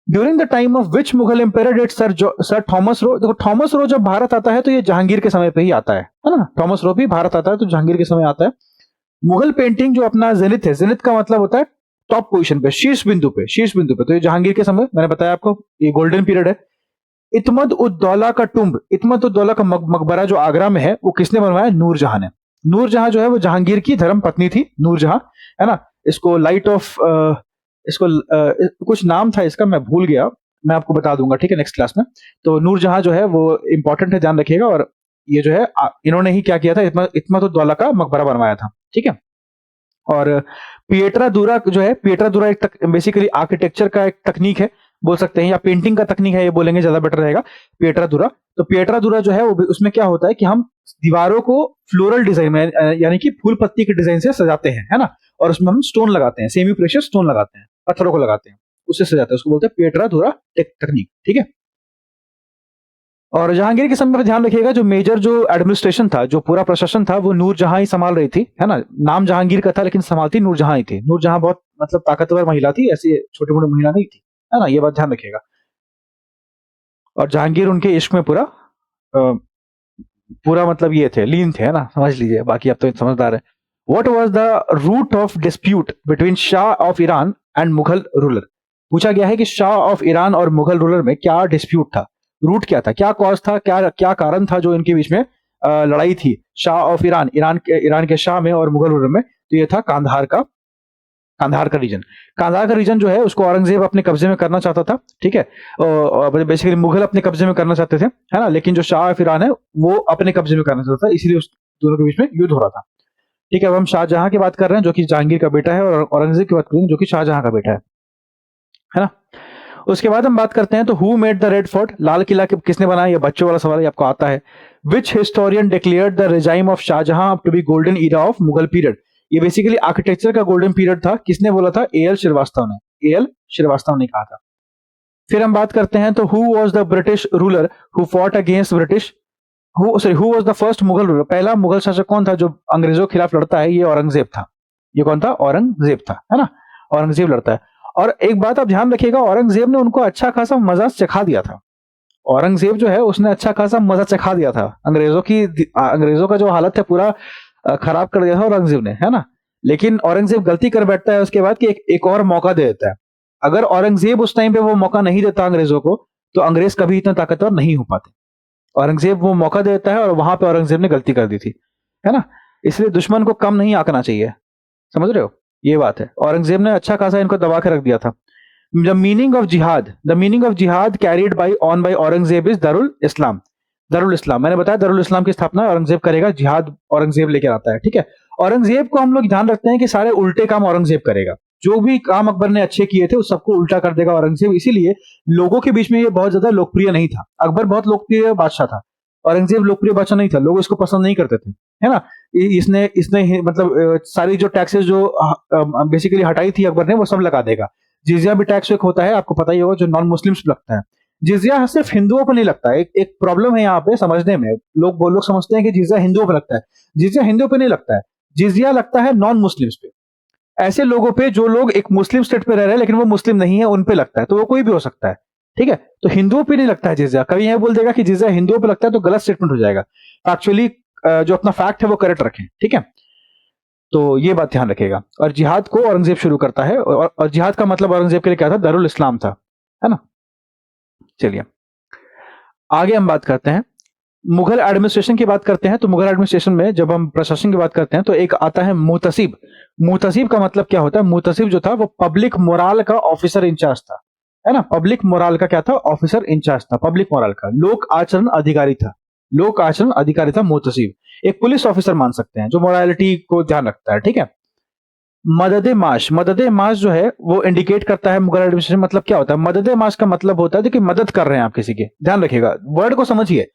During the time of which Mughal empire did sir Thomas Roe, देखो थॉमस रो जब भारत आता है तो ये जहांगीर के समय पे ही आता है ना? थॉमस रो भी भारत आता है तो जहांगीर के समय आता है। मुगल पेंटिंग जो अपना जेनिथ है, जेनिथ का मतलब होता है टॉप पोजीशन पे, शीर्ष बिंदु पे, शीर्ष बिंदु पे, तो ये जहांगीर के समय, मैंने बताया आपको ये गोल्डन पीरियड है। इत्मद उद दौला का टुम्ब, इत्मद उद दौला का मकबरा जो आगरा में है, वो किसने बनवाया? नूरजहां ने। नूरजहां जो है वो जहांगीर की धर्म पत्नी थी, नूरजहां, है ना? इसको लाइट ऑफ इसको कुछ नाम था इसका, मैं भूल गया, मैं आपको बता दूंगा, ठीक है, नेक्स्ट क्लास में। तो नूरजहां जो है वो इंपॉर्टेंट है, ध्यान रखिएगा। और ये जो है इन्होंने ही क्या किया था, इत्मद उद दौला का मकबरा बनवाया था, ठीक है। और पिएट्रा दूरा जो है, पिएट्रा दूरा एक बेसिकली आर्किटेक्चर का एक तकनीक है बोल सकते हैं, या पेंटिंग का तकनीक है, ये बोलेंगे ज्यादा बेटर रहेगा, पिएट्रा दूरा। तो पिएट्रा दूरा जो है वो उसमें क्या होता है कि हम दीवारों को फ्लोरल डिजाइन में, यानी कि फूल पत्ती के डिजाइन से सजाते हैं, है ना? और उसमें हम स्टोन लगाते हैं, सेमी प्रेशियस स्टोन लगाते हैं, पत्थरों को लगाते हैं, उससे सजाते हैं, उसको बोलते हैं पिएट्रा दूरा तकनीक, ठीक है। और जहांगीर के समय पर ध्यान रखिएगा, जो मेजर जो एडमिनिस्ट्रेशन था, जो पूरा प्रशासन था, वो नूरजहां ही संभाल रही थी, है ना? नाम जहांगीर का था लेकिन संभालती नूरजहां ही थी। नूरजहां बहुत मतलब ताकतवर महिला थी, ऐसी छोटी मोटी महिला नहीं थी, है ना? ये बात ध्यान रखिएगा। और जहांगीर उनके इश्क में पूरा मतलब ये थे, लीन थे, है ना? समझ लीजिए, बाकी अब तो समझदार है। What was the root of dispute between Shah of Iran and Mughal ruler? पूछा गया है कि शाह ऑफ ईरान और मुगल रूलर में क्या डिस्प्यूट था, रूट क्या था, क्या कॉज था, क्या क्या कारण था जो इनके बीच में लड़ाई थी, शाह ऑफ ईरान के शाह में और मुगल रूलर में? तो ये था कांधार का रीजन। कांधार का रीजन जो है उसको औरंगजेब अपने कब्जे में करना चाहता था, ठीक है। और बेसिकली मुगल अपने कब्जे में करना चाहते थे, है ना? लेकिन जो शाह ऑफ ईरान है वो अपने कब्जे में करना चाहता था, इसीलिए उस दोनों के बीच में युद्ध हो रहा था, ठीक है। अब हम शाहजहां की बात कर रहे हैं जो कि जहांगीर का बेटा है, और औरंगजेब की बात करेंगे जो कि शाहजहां का बेटा है ना? उसके बाद हम बात करते हैं तो who made the red fort, Lal Qila किसने बनाया? ये बच्चों वाला सवाल, ये आपको आता है। Which historian declared the regime of Shahjahan to be golden era of Mughal period? ये बेसिकली आर्किटेक्चर का गोल्डन पीरियड था, किसने बोला था? एएल श्रीवास्तव ने, एएल श्रीवास्तव ने कहा था। फिर हम बात करते हैं तो who was the British ruler who fought against British, who was the first Mughal ruler, पहला मुगल शासक कौन था जो अंग्रेजों के खिलाफ लड़ता है? ये औरंगजेब था। ये कौन था? औरंगजेब था, है ना? औरंगजेब लड़ता है। और एक बात आप ध्यान रखिएगा, औरंगजेब ने उनको अच्छा खासा मजा चखा दिया था। औरंगजेब जो है उसने अच्छा खासा मजा चखा दिया था, अंग्रेजों का जो हालत है पूरा खराब कर दिया था औरंगजेब ने, है ना? लेकिन औरंगजेब गलती कर बैठता है उसके बाद कि एक और मौका दे देता है। अगर औरंगजेब उस टाइम पे वो मौका नहीं देता अंग्रेजों को, तो अंग्रेज कभी इतना ताकतवर नहीं हो पाते। औरंगजेब वो मौका दे देता है और वहां पे औरंगजेब ने गलती कर दी थी, है ना? इसलिए दुश्मन को कम नहीं आंकना चाहिए, समझ रहे हो? ये बात है, औरंगजेब ने अच्छा खासा इनको दबा के रख दिया था। The meaning of jihad carried by Aurangzeb is दारुल इस्लाम। दारुल इस्लाम, मैंने बताया दारुल इस्लाम की स्थापना औरंगजेब करेगा, जिहाद औरंगजेब लेकर आता है, ठीक है। औरंगजेब को हम लोग ध्यान रखते हैं कि सारे उल्टे काम औरंगजेब करेगा, जो भी काम अकबर ने अच्छे किए थे उस सबको उल्टा कर देगा औरंगजेब, इसीलिए लोगों के बीच में ये बहुत ज्यादा लोकप्रिय नहीं था। अकबर बहुत लोकप्रिय बादशाह था, औरंगजेब लोकप्रिय बादशाह नहीं था, लोग इसको पसंद नहीं करते थे, है ना? इसने इसने मतलब सारी जो टैक्सेस जो बेसिकली हटाई थी अकबर ने, वो सब लगा देगा। जिजिया भी टैक्स एक होता है, आपको पता ही होगा, जो नॉन मुस्लिम्स लगता है। जिजिया सिर्फ हिंदुओं पर नहीं लगता है, एक प्रॉब्लम है यहाँ पे समझने में, लोग समझते हैं कि जिजिया हिंदुओं पर लगता है। जिजिया हिंदुओं पे नहीं लगता है, जिजिया लगता है नॉन मुस्लिम्स पे, ऐसे लोगों पे जो लोग एक मुस्लिम स्टेट पे रह रहे हैं लेकिन वो मुस्लिम नहीं है, उन पे लगता है। तो वो कोई भी हो सकता है, ठीक है। तो हिंदुओं पे नहीं लगता है जिजिया। कभी यह बोल देगा कि जिजिया हिंदुओं पे लगता है तो गलत स्टेटमेंट हो जाएगा। एक्चुअली जो अपना फैक्ट है वो करेक्ट रखें, ठीक है। तो ये बात ध्यान रखेगा। और जिहाद को औरंगजेब शुरू करता है, और जिहाद का मतलब औरंगजेब के लिए क्या था? दारुल इस्लाम था, है ना? चलिए आगे हम बात करते हैं, मुगल एडमिनिस्ट्रेशन की बात करते हैं। तो मुगल एडमिनिस्ट्रेशन में जब हम प्रशासन की बात करते हैं तो एक आता है मुतसिब। मुतसिब का मतलब क्या होता है? मुतसिब जो था वो पब्लिक मोरल का ऑफिसर इंचार्ज था, है ना? पब्लिक मोरल का क्या था? ऑफिसर इंचार्ज था, पब्लिक मोरल का लोक आचरण अधिकारी था, लोक आचरण अधिकारी था मुतसिब। एक पुलिस ऑफिसर मान सकते हैं जो मोरालिटी को ध्यान रखता है, ठीक है। मदद माश जो है वो इंडिकेट करता है मुगल एडमिनिस्ट्रेशन, मतलब क्या होता है? मदद माश का मतलब होता है कि मदद कर रहे हैं आप किसी की, ध्यान रखिएगा, वर्ड को समझिए,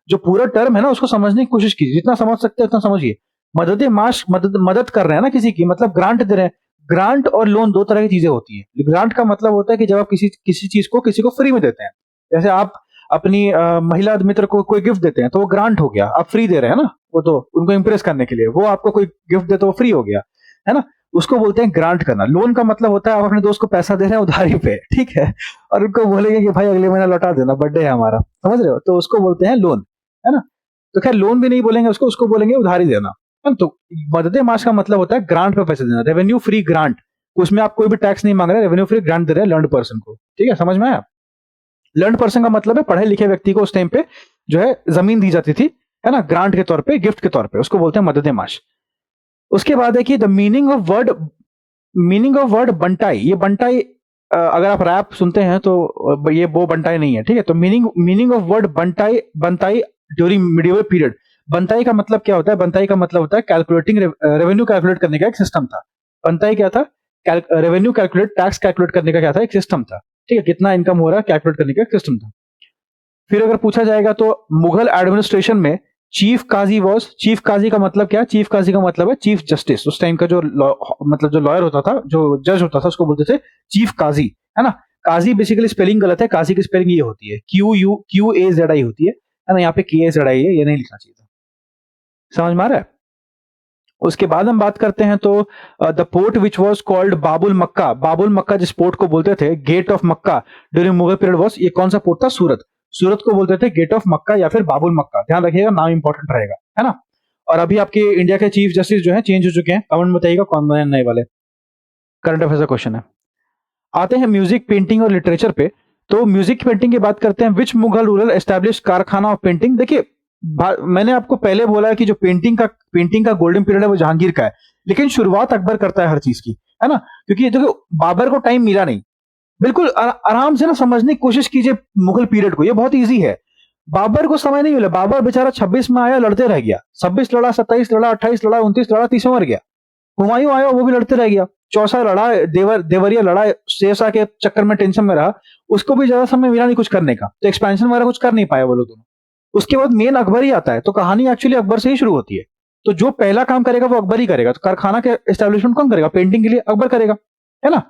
जो पूरा टर्म है ना उसको समझने की कोशिश कीजिए, जितना समझ सकते हैं उतना समझिए। मदद माश, मदद कर रहे हैं ना किसी की, मतलब ग्रांट दे रहे हैं। ग्रांट और लोन दो तरह की चीजें होती है। ग्रांट का मतलब होता है कि जब आप किसी चीज को किसी को फ्री में देते हैं, जैसे आप अपनी महिला मित्र को कोई गिफ्ट देते हैं तो वो ग्रांट हो गया, आप फ्री दे रहे हैं ना, वो तो उनको इंप्रेस करने के लिए, वो आपको कोई गिफ्ट दे तो वो फ्री हो गया, है ना? उसको बोलते हैं ग्रांट करना। लोन का मतलब होता है आप अपने दोस्त को पैसा दे रहे हैं उधारी पे, ठीक है, और उनको बोलेंगे कि भाई अगले महीना लौटा देना, बर्थडे है हमारा, समझ रहे हो? तो उसको बोलते हैं लोन, है ना? तो खैर लोन भी नहीं बोलेंगे उसको, उसको बोलेंगे उधारी देना, है ना? तो मदद माश का मतलब होता है ग्रांट पे पैसे देना, रेवेन्यू फ्री ग्रांट। उसमें आप कोई भी टैक्स नहीं मांग रहे, रेवेन्यू फ्री ग्रांट दे रहे हैं लर्नड पर्सन को, ठीक है, समझ में आया? लर्नड पर्सन का मतलब है पढ़े लिखे व्यक्ति को उस टाइम पे जो है जमीन दी जाती थी, है ना, ग्रांट के तौर पे, गिफ्ट के तौर पे, उसको बोलते हैं मदद माश। उसके बाद है कि द मीनिंग ऑफ वर्ड बंटाई। ये बंटाई अगर आप रैप सुनते हैं तो ये वो बंटाई नहीं है, ठीक है? तो मीनिंग ऑफ वर्ड बंटाई, बनताई ड्यूरिंग मिडिवल पीरियड। बनताई का मतलब क्या होता है? बनताई का मतलब होता है कैलकुलेटिंग, रेवेन्यू कैलकुलेट करने का एक सिस्टम था। बनताई क्या था? रेवेन्यू कैलकुलेट, टैक्स कैलकुलेट करने का क्या था? एक सिस्टम था, ठीक है, कितना इनकम हो रहा है कैलकुलेट करने का एक सिस्टम था। फिर अगर पूछा जाएगा तो मुगल एडमिनिस्ट्रेशन में चीफ काजी वॉज, चीफ काजी का मतलब क्या है? चीफ काजी का मतलब है चीफ जस्टिस। उस टाइम का जो मतलब जो लॉयर होता था, जो जज होता था, उसको बोलते थे चीफ काजी, है ना? काजी बेसिकली स्पेलिंग गलत है, काजी की स्पेलिंग ये होती है QUAZI होती है ना? यहाँ पे KSZI है, ये नहीं लिखना चाहिए था। समझ में आ रहा है? उसके बाद हम बात करते हैं तो the port which was called बाबुल मक्का। बाबुल मक्का जिस पोर्ट को बोलते थे, gate of Mecca during Mughal period was, ये कौन सा पोर्ट था? सूरत। सूरत को बोलते थे गेट ऑफ मक्का या फिर बाबुल मक्का, ध्यान रखिएगा, नाम इंपॉर्टेंट रहेगा, है ना? और अभी आपके इंडिया के चीफ जस्टिस जो है चेंज हो चुके हैं, कमेंट में बताइएगा कौन बने नए वाले। करंट अफेयर्स का क्वेश्चन है। आते हैं म्यूजिक, पेंटिंग और लिटरेचर पे। तो म्यूजिक पेंटिंग की बात करते हैं। विच मुगल रूरल एस्टैब्लिश कारखाना ऑफ पेंटिंग। देखिए मैंने आपको पहले बोला है कि जो पेंटिंग का गोल्डन पीरियड है वो जहांगीर का है, लेकिन शुरुआत अकबर करता है हर चीज की, है ना? क्योंकि देखो बाबर को टाइम मिला नहीं। बिल्कुल आराम से ना समझने की कोशिश कीजिए मुगल पीरियड को, ये बहुत इजी है। बाबर को समय नहीं मिला, बाबर बेचारा 26 में आया, लड़ते रह गया, 26 लड़ा, 27 लड़ा, 28 लड़ा, 29 लड़ा, 30 में मर गया। हुमायूं आया, वो भी लड़ते रह गया, चौसा लड़ा, देवरिया लड़ा, शेरशाह के चक्कर में टेंशन में रहा, उसको भी ज्यादा समय मिला नहीं कुछ करने का, तो एक्सपेंशन वगैरह कुछ कर नहीं पाए वो लोग दोनों। उसके बाद मेन अकबर ही आता है, तो कहानी एक्चुअली अकबर से ही शुरू होती है। तो जो पहला काम करेगा वो अकबर ही करेगा। तो कारखाना के एस्टेब्लिशमेंट कौन करेगा? पेंटिंग के लिए अकबर करेगा, है ना?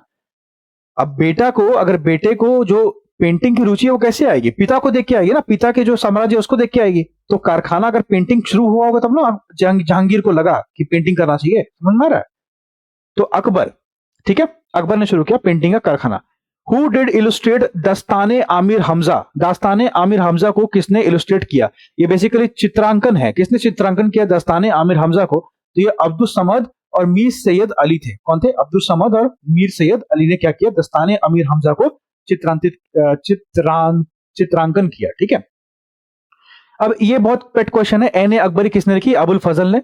अब बेटे को जो पेंटिंग की रुचि है वो कैसे आएगी? पिता को देख के आएगी ना, पिता के जो साम्राज्य है उसको देख के आएगी। तो कारखाना अगर पेंटिंग शुरू हुआ होगा तब ना जहांगीर को लगा कि पेंटिंग करना चाहिए, समझ में आ रहा है? तो अकबर, ठीक है, अकबर ने शुरू किया पेंटिंग का कारखाना। हु डिड इलुस्ट्रेट दस्ताने आमिर हमजा। दास्ताने आमिर हमजा को किसने इलुस्ट्रेट किया? ये बेसिकली चित्रांकन है। किसने चित्रांकन किया दस्ताने आमिर हमजा को? तो ये अब्दुल समद और मीर सैयद अली थे। कौन थे? अब्दुल समद और मीर सैयद अली ने क्या किया? दस्ताने आमिर हमजा को चित्रांकन किया, ठीक है। अब ये बहुत पेट क्वेश्चन है, एन ए अकबरी किसने लिखी? अबुल फजल ने।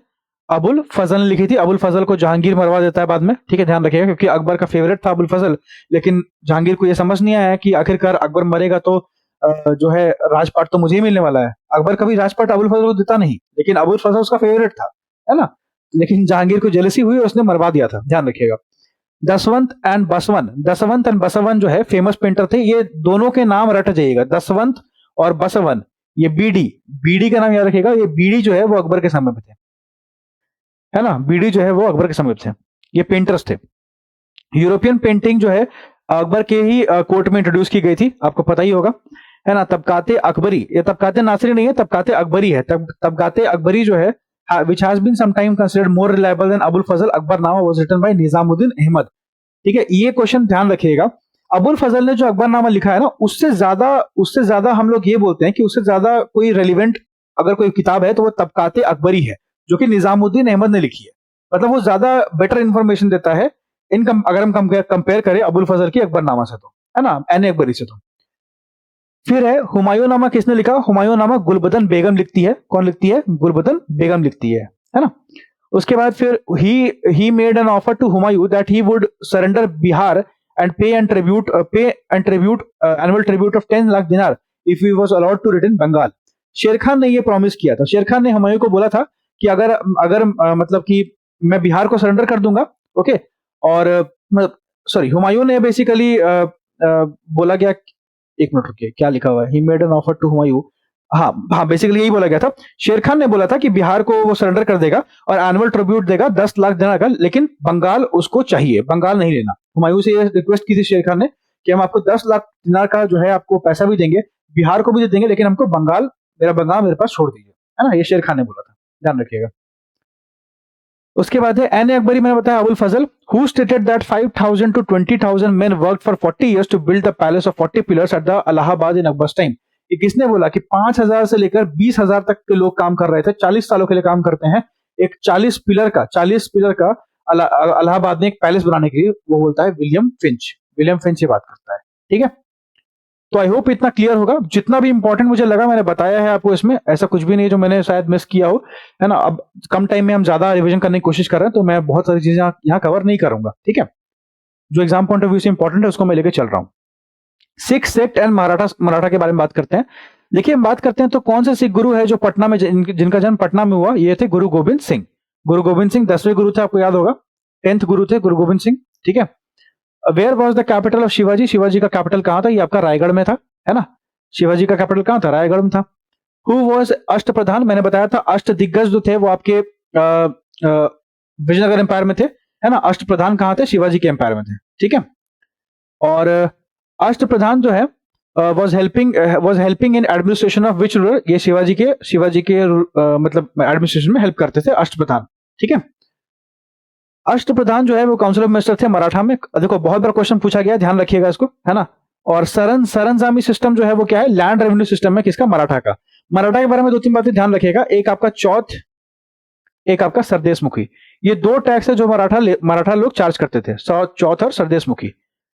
अबुल फजल ने लिखी थी। अबुल फजल को जहांगीर मरवा देता है बाद में, ठीक है, ध्यान रखिएगा, क्योंकि अकबर का फेवरेट था अबुल फजल। लेकिन जहांगीर को यह समझ नहीं आया कि आखिरकार अकबर मरेगा तो जो है राजपाट तो मुझे ही मिलने वाला है। अकबर कभी राजपाट अबुल फजल को देता नहीं, लेकिन अबुल फजल उसका फेवरेट था, है ना? लेकिन जहांगीर को जेलसी हुई, उसने मरवा दिया था, ध्यान रखिएगा। दसवंत एंड बसवन जो है फेमस पेंटर थे। ये दोनों के नाम रट जाइएगा, दसवंत और बसवन। ये बीडी का नाम याद रखिएगा। ये बीडी जो है वो अकबर के समय में थे, है ना? बीडी जो है वो अकबर के समय थे, ये पेंटर्स थे। यूरोपियन पेंटिंग जो है अकबर के ही कोर्ट में इंट्रोड्यूस की गई थी, आपको पता ही होगा, है ना? तबकाते अकबरी, ये तबकाते नासिरी नहीं है, तबकाते अकबरी है। तबकाते अकबरी जो है which has been sometime considered more reliable than Abul Fazal Akbarnama was written by Nizamuddin Ahmad, ठीक है। ये क्वेश्चन ध्यान रखिएगा। अबुल फजल ने जो अकबरनामा लिखा है ना, उससे ज्यादा हम लोग ये बोलते हैं कि उससे ज्यादा कोई रेलिवेंट अगर कोई किताब है तो वो तबकाते अकबरी है, जो कि निजामुद्दीन अहमद ने लिखी है। मतलब वो ज्यादा बेटर इंफॉर्मेशन देता है अगर हम कंपेयर करें अबुल फजल की अकबरनामा से, तो है ना, एन अकबरी से। तो फिर है हुमायूं नामा किसने लिखा? हुमायूं नामा गुलबदन बेगम लिखती है। कौन लिखती है? गुलबदन बेगम लिखती है ना? उसके बाद फिर he made an offer to Humayun that he would surrender Bihar and pay and tribute annual tribute of 10 lakh dinar if he was allowed to return Bengal. Sher Khan ने ये प्रॉमिस किया था। शेर खान ने हुमायूं को बोला था कि अगर मतलब कि मैं बिहार को सरेंडर कर दूंगा, ओके, और सॉरी, हुमायूं ने बेसिकली बोला गया, एक मिनट रुकिए, क्या लिखा हुआ है? He made an offer to Humayun. हाँ, बेसिकली यही बोला गया था। शेर खान ने बोला था कि बिहार को वो सरेंडर कर देगा और एनुअल ट्रिब्यूट देगा 10 लाख दिनार का, लेकिन बंगाल उसको चाहिए, बंगाल नहीं लेना। हुमायूं से ये रिक्वेस्ट की थी शेर खान ने कि हम आपको 10 लाख दिनार का जो है आपको पैसा भी देंगे, बिहार को भी दे देंगे, लेकिन हमको मेरा बंगाल मेरे पास छोड़ दीजिए, है ना? ये शेर खान ने बोला था, ध्यान रखिएगा। उसके बाद है एन अकबरी, मैंने बताया अबुल फजल, who stated that 5,000 to 20,000 men worked for 40 years to build the palace of 40 pillars at the Allahabad in Akbar's time। ये किसने बोला कि 5,000 से लेकर 20,000 तक के लोग काम कर रहे थे, 40 सालों के लिए काम करते हैं एक 40 पिलर का अलाहाबाद में एक पैलेस बनाने के लिए, वो बोलता है विलियम फिंच। विलियम फिंच ये बात करता है, ठीक है। तो आई होप इतना क्लियर होगा। जितना भी इंपॉर्टेंट मुझे लगा मैंने बताया है आपको, इसमें ऐसा कुछ भी नहीं है जो मैंने शायद मिस किया हो, है ना। अब कम टाइम में हम ज्यादा रिवीजन करने की कोशिश कर रहे हैं, तो मैं बहुत सारी चीजें यहाँ कवर नहीं करूंगा, ठीक है। जो एग्जाम पॉइंट ऑफ व्यू से इंपॉर्टेंट है उसको मैं लेकर चल रहा हूँ। सिख सेक्ट एंड मराठा के बारे में बात करते हैं। देखिए हम बात करते हैं तो कौन से सिख गुरु है जो पटना में, जिनका जन्म पटना में हुआ, ये थे गुरु गोविंद सिंह। गुरु गोविंद सिंह 10वें गुरु थे, आपको याद होगा, 10th गुरु थे गुरु गोविंद सिंह, ठीक है। Where was the capital of Shivaji, Shivaji का कैपिटल कहां था, ये आपका रायगढ़ में था, है ना। शिवाजी का कैपिटल कहां था, रायगढ़ में था। हु वॉज अष्टप्रधान, मैंने बताया था अष्ट दिग्गज जो थे वो आपके विजयनगर एम्पायर में थे, है ना। अष्टप्रधान कहां थे, शिवाजी के एम्पायर में थे, ठीक है। और अष्टप्रधान जो है was helping in administration of which ruler, ये शिवाजी के मतलब एडमिनिस्ट्रेशन में हेल्प करते थे अष्टप्रधान, ठीक है। अष्टप्रधान जो है वो काउंसिल ऑफ मिनिस्टर थे मराठा में। देखो बहुत बार क्वेश्चन पूछा गया, ध्यान रखिएगा इसको, है ना। और सरंजामी सिस्टम जो है वो क्या है, लैंड रेवेन्यू सिस्टम है, किसका, मराठा का। मराठा के बारे में 2-3 बातें ध्यान रखिएगा, एक आपका चौथ, एक आपका सरदेशमुखी। ये 2 टैक्स है जो मराठा लोग चार्ज करते थे, चौथ और सरदेशमुखी,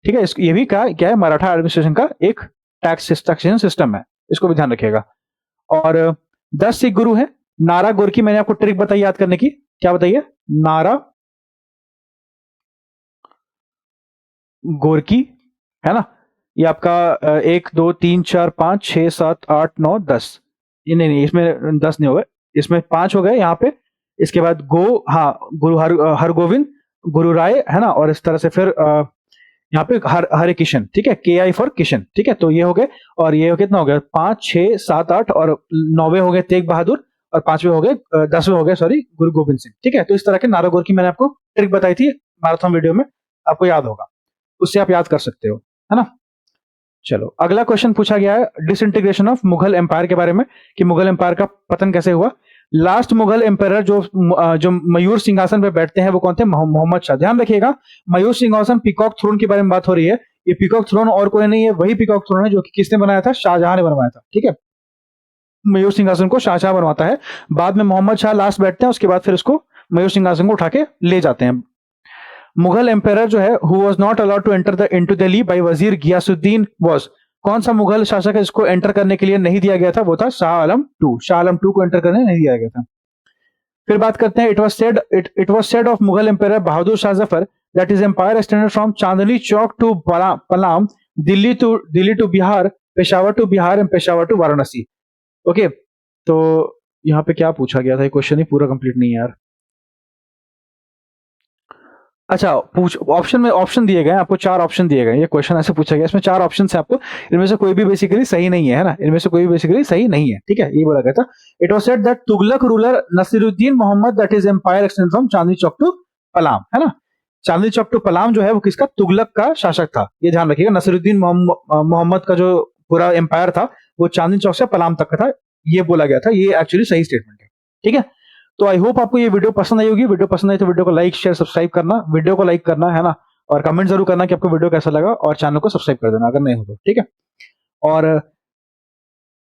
ठीक है। ये भी क्या है, मराठा एडमिनिस्ट्रेशन का एक टैक्सेशन सिस्टम है, इसको भी ध्यान रखिएगा। और 10 सिख गुरु है। नारा गोरकी, मैंने आपको ट्रिक बताई याद करने की, क्या बताइए, नारा गोरकी, है ना। ये आपका 1 2 3 4 5 6 7 8 9 10, ये नहीं, इसमें 10 नहीं हो गए, इसमें 5 हो गए यहाँ पे। इसके बाद गुरु हरगोविंद, गुरु राय, है ना। और इस तरह से फिर यहाँ पे हरे किशन, ठीक है, KI फॉर किशन, ठीक है। तो ये हो गए, और ये कितना हो गया, 5 6 7 8, और 9वें हो गए तेग बहादुर, और 5वें हो गए 10वें हो गए सॉरी गुरु गोविंद सिंह, ठीक है। तो इस तरह के नारा गोरकी मैंने आपको ट्रिक बताई थी मैराथन वीडियो में, आपको याद होगा, उससे आप याद कर सकते हो, है ना। चलो अगला क्वेश्चन पूछा गया है डिसइंटीग्रेशन ऑफ मुगल एम्पायर के बारे में, कि मुगल एम्पायर का पतन कैसे हुआ। लास्ट मुगल एम्पायर जो मयूर सिंहासन पे बैठते हैं वो कौन थे, मोहम्मद शाह। ध्यान रखिएगा, मयूर सिंहासन पीकॉक थ्रोन के बारे में बात हो रही है। ये पीकॉक थ्रोन और कोई नहीं है, वही पीकॉक थ्रोन है जो कि किसने बनाया था, शाहजहां ने बनवाया था, ठीक है। मयूर सिंहासन को शाहजहां बनवाता है, बाद में मोहम्मद शाह लास्ट बैठते हैं, उसके बाद फिर उसको मयूर सिंहासन को उठा के ले जाते हैं। मुगल एम्पायर जो है who was not allowed to enter the into Delhi by wazir Ghiyasuddin was, कौन सा मुगल शासक है जिसको एंटर करने के लिए नहीं दिया गया था, वो था शाह आलम टू। शाह आलम टू को एंटर करने नहीं दिया गया था। फिर बात करते हैं, it was said of Mughal empire Bahadur Shah Zafar that is empire extended from Chandni Chowk to Palam, Delhi to Bihar, Peshawar to Bihar and Peshawar to Varanasi. Okay, तो यहाँ पे क्या पूछा गया था, ये क्वेश्चन ही पूरा कंप्लीट नहीं है यार। अच्छा, ऑप्शन में ऑप्शन दिए गए आपको, 4 ऑप्शन दिए गए, ये क्वेश्चन ऐसे पूछा गया, इसमें 4 ऑप्शन है आपको, इनमें से कोई भी बेसिकली सही नहीं है ना, इनमें से कोई भी बेसिकली सही नहीं है, ठीक है। ये बोला गया था, it was said that Tughlaq ruler Nasiruddin Muhammad that is empire extend from Chandni Chowk to Palam, है ना। चांदनी चौक टू पलाम जो है वो किसका, तुगलक का शासक था, ये ध्यान रखिएगा। नसीरुद्दीन मोहम्मद का जो पूरा एम्पायर था वो चांदनी चौक से पलाम तक का था, ये बोला गया था, ये एक्चुअली सही स्टेटमेंट है, ठीक है। तो आई होप आपको ये वीडियो पसंद आई होगी। वीडियो पसंद आई तो वीडियो को लाइक शेयर सब्सक्राइब करना, वीडियो को लाइक करना, है ना। और कमेंट जरूर करना कि आपको वीडियो कैसा लगा, और चैनल को सब्सक्राइब कर देना अगर नहीं हो तो, ठीक है। और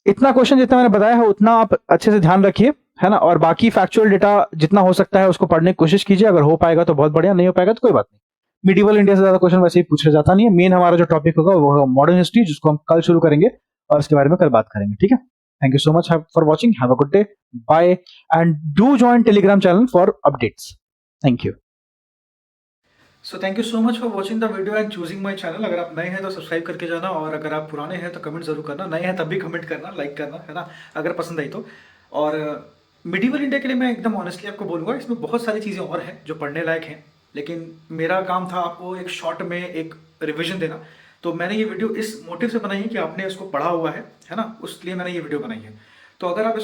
इतना क्वेश्चन जितना मैंने बताया है उतना आप अच्छे से ध्यान रखिए, है ना। और बाकी फैक्चुअल डेटा जितना हो सकता है उसको पढ़ने की कोशिश कीजिए, अगर हो पाएगा तो बहुत बढ़िया, नहीं हो पाएगा तो कोई बात नहीं। मिडिवल इंडिया से ज्यादा क्वेश्चन वैसे ही पूछा जाता नहीं है। मेन हमारा जो टॉपिक होगा वो मॉडर्न हिस्ट्री, जिसको हम कल शुरू करेंगे और इसके बारे में कल बात करेंगे, ठीक है। Thank you so much for watching. Have a good day. Bye. And do join Telegram channel for updates. Thank you. So thank you so much for watching the video and choosing my channel. अगर आप नए हैं तो subscribe करके जाना, और अगर आप पुराने हैं तो कमेंट जरूर करना। नए हैं तब भी कमेंट करना, लाइक करना, है ना, अगर पसंद आई तो। और मिडिवल इंडिया के लिए मैं एकदम ऑनेस्टली आपको बोलूँगा, इसमें बहुत सारी चीज़ें और हैं जो पढ़ने लायक हैं, लेकिन मेरा काम था आपको एक शॉर्ट में एक रिविजन देना। तो मैंने ये वीडियो इस मोटिव से बनाई है कि आपने इसको पढ़ा हुआ है ना, उसलिए मैंने ये वीडियो बनाई है। तो अगर आप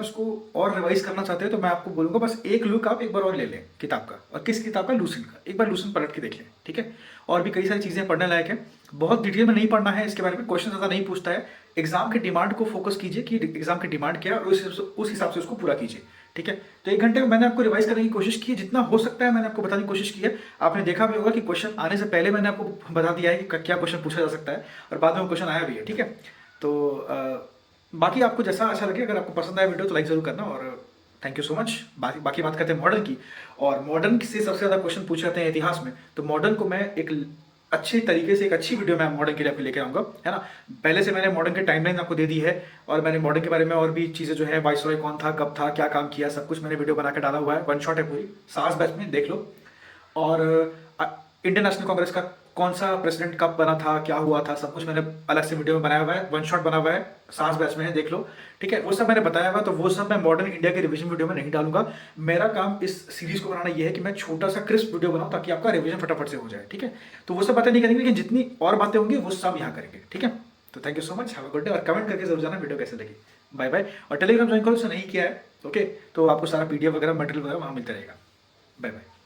इसको और रिवाइज करना चाहते हैं तो मैं आपको बोलूँगा बस एक लुक आप एक बार और ले लें किताब का, और किस किताब का, लूसेंट का। एक बार लूसेंट पलट के देख लें, ठीक है। और भी कई सारी चीज़ें पढ़ने लायक है, बहुत डिटेल में नहीं पढ़ना है इसके बारे में, क्वेश्चन ज़्यादा नहीं पूछता है। एग्जाम के डिमांड को फोकस कीजिए कि एग्जाम की डिमांड क्या है, और उस हिसाब से उसको पूरा कीजिए, ठीक है। तो 1 घंटे में मैंने आपको रिवाइज करने की कोशिश की है, जितना हो सकता है मैंने आपको बताने की कोशिश की है। आपने देखा भी होगा कि क्वेश्चन आने से पहले मैंने आपको बता दिया है कि क्या क्वेश्चन पूछा जा सकता है, और बाद में वो क्वेश्चन आया भी है, ठीक है। तो बाकी आपको जैसा अच्छा लगे, अगर आपको पसंद आया वीडियो तो लाइक जरूर करना, और थैंक यू सो मच। बाकी बात करते हैं मॉडर्न की, और मॉडर्न से सबसे ज़्यादा क्वेश्चन पूछे जाते हैं इतिहास में, तो मॉडर्न को मैं एक अच्छे तरीके से एक अच्छी वीडियो मैं मॉडर्न के लिए आपको लेकर आऊँगा, है ना। पहले से मैंने मॉडर्न के टाइमलाइन आपको दे दी है, और मैंने मॉडर्न के बारे में और भी चीज़ें जो है, वाइसरॉय कौन था, कब था, क्या काम किया, सब कुछ मैंने वीडियो बना के डाला हुआ है। वन शॉट है पूरी, सास बैच में देख लो। और इंडियन नेशनल कांग्रेस का कौन सा प्रेसिडेंट कब बना था, क्या हुआ था, सब कुछ मैंने अलग से वीडियो में बनाया हुआ है, वन शॉट बना हुआ है, सास बैच में है, देख लो, ठीक है। वो सब मैंने बताया हुआ है, तो वो सब मैं मॉडर्न इंडिया के रिवीजन वीडियो में नहीं डालूंगा। मेरा काम इस सीरीज को बनाना ये है कि मैं छोटा सा क्रिस्प वीडियो बनाऊं, ताकि आपका रिवीजन फटाफट से हो जाए, ठीक है। तो वो सब बातें नहीं करेंगे, लेकिन जितनी और बातें होंगी वो सब यहाँ करेंगे, ठीक है। तो thank you so much, have a good day, और कमेंट करके जरूर जाना वीडियो कैसे लगी। Bye bye. और टेलीग्राम ज्वाइन करो, नहीं किया है, ओके, तो आपको सारा PDF वगैरह मटेरियल वगैरह वहाँ मिलता रहेगा। Bye bye.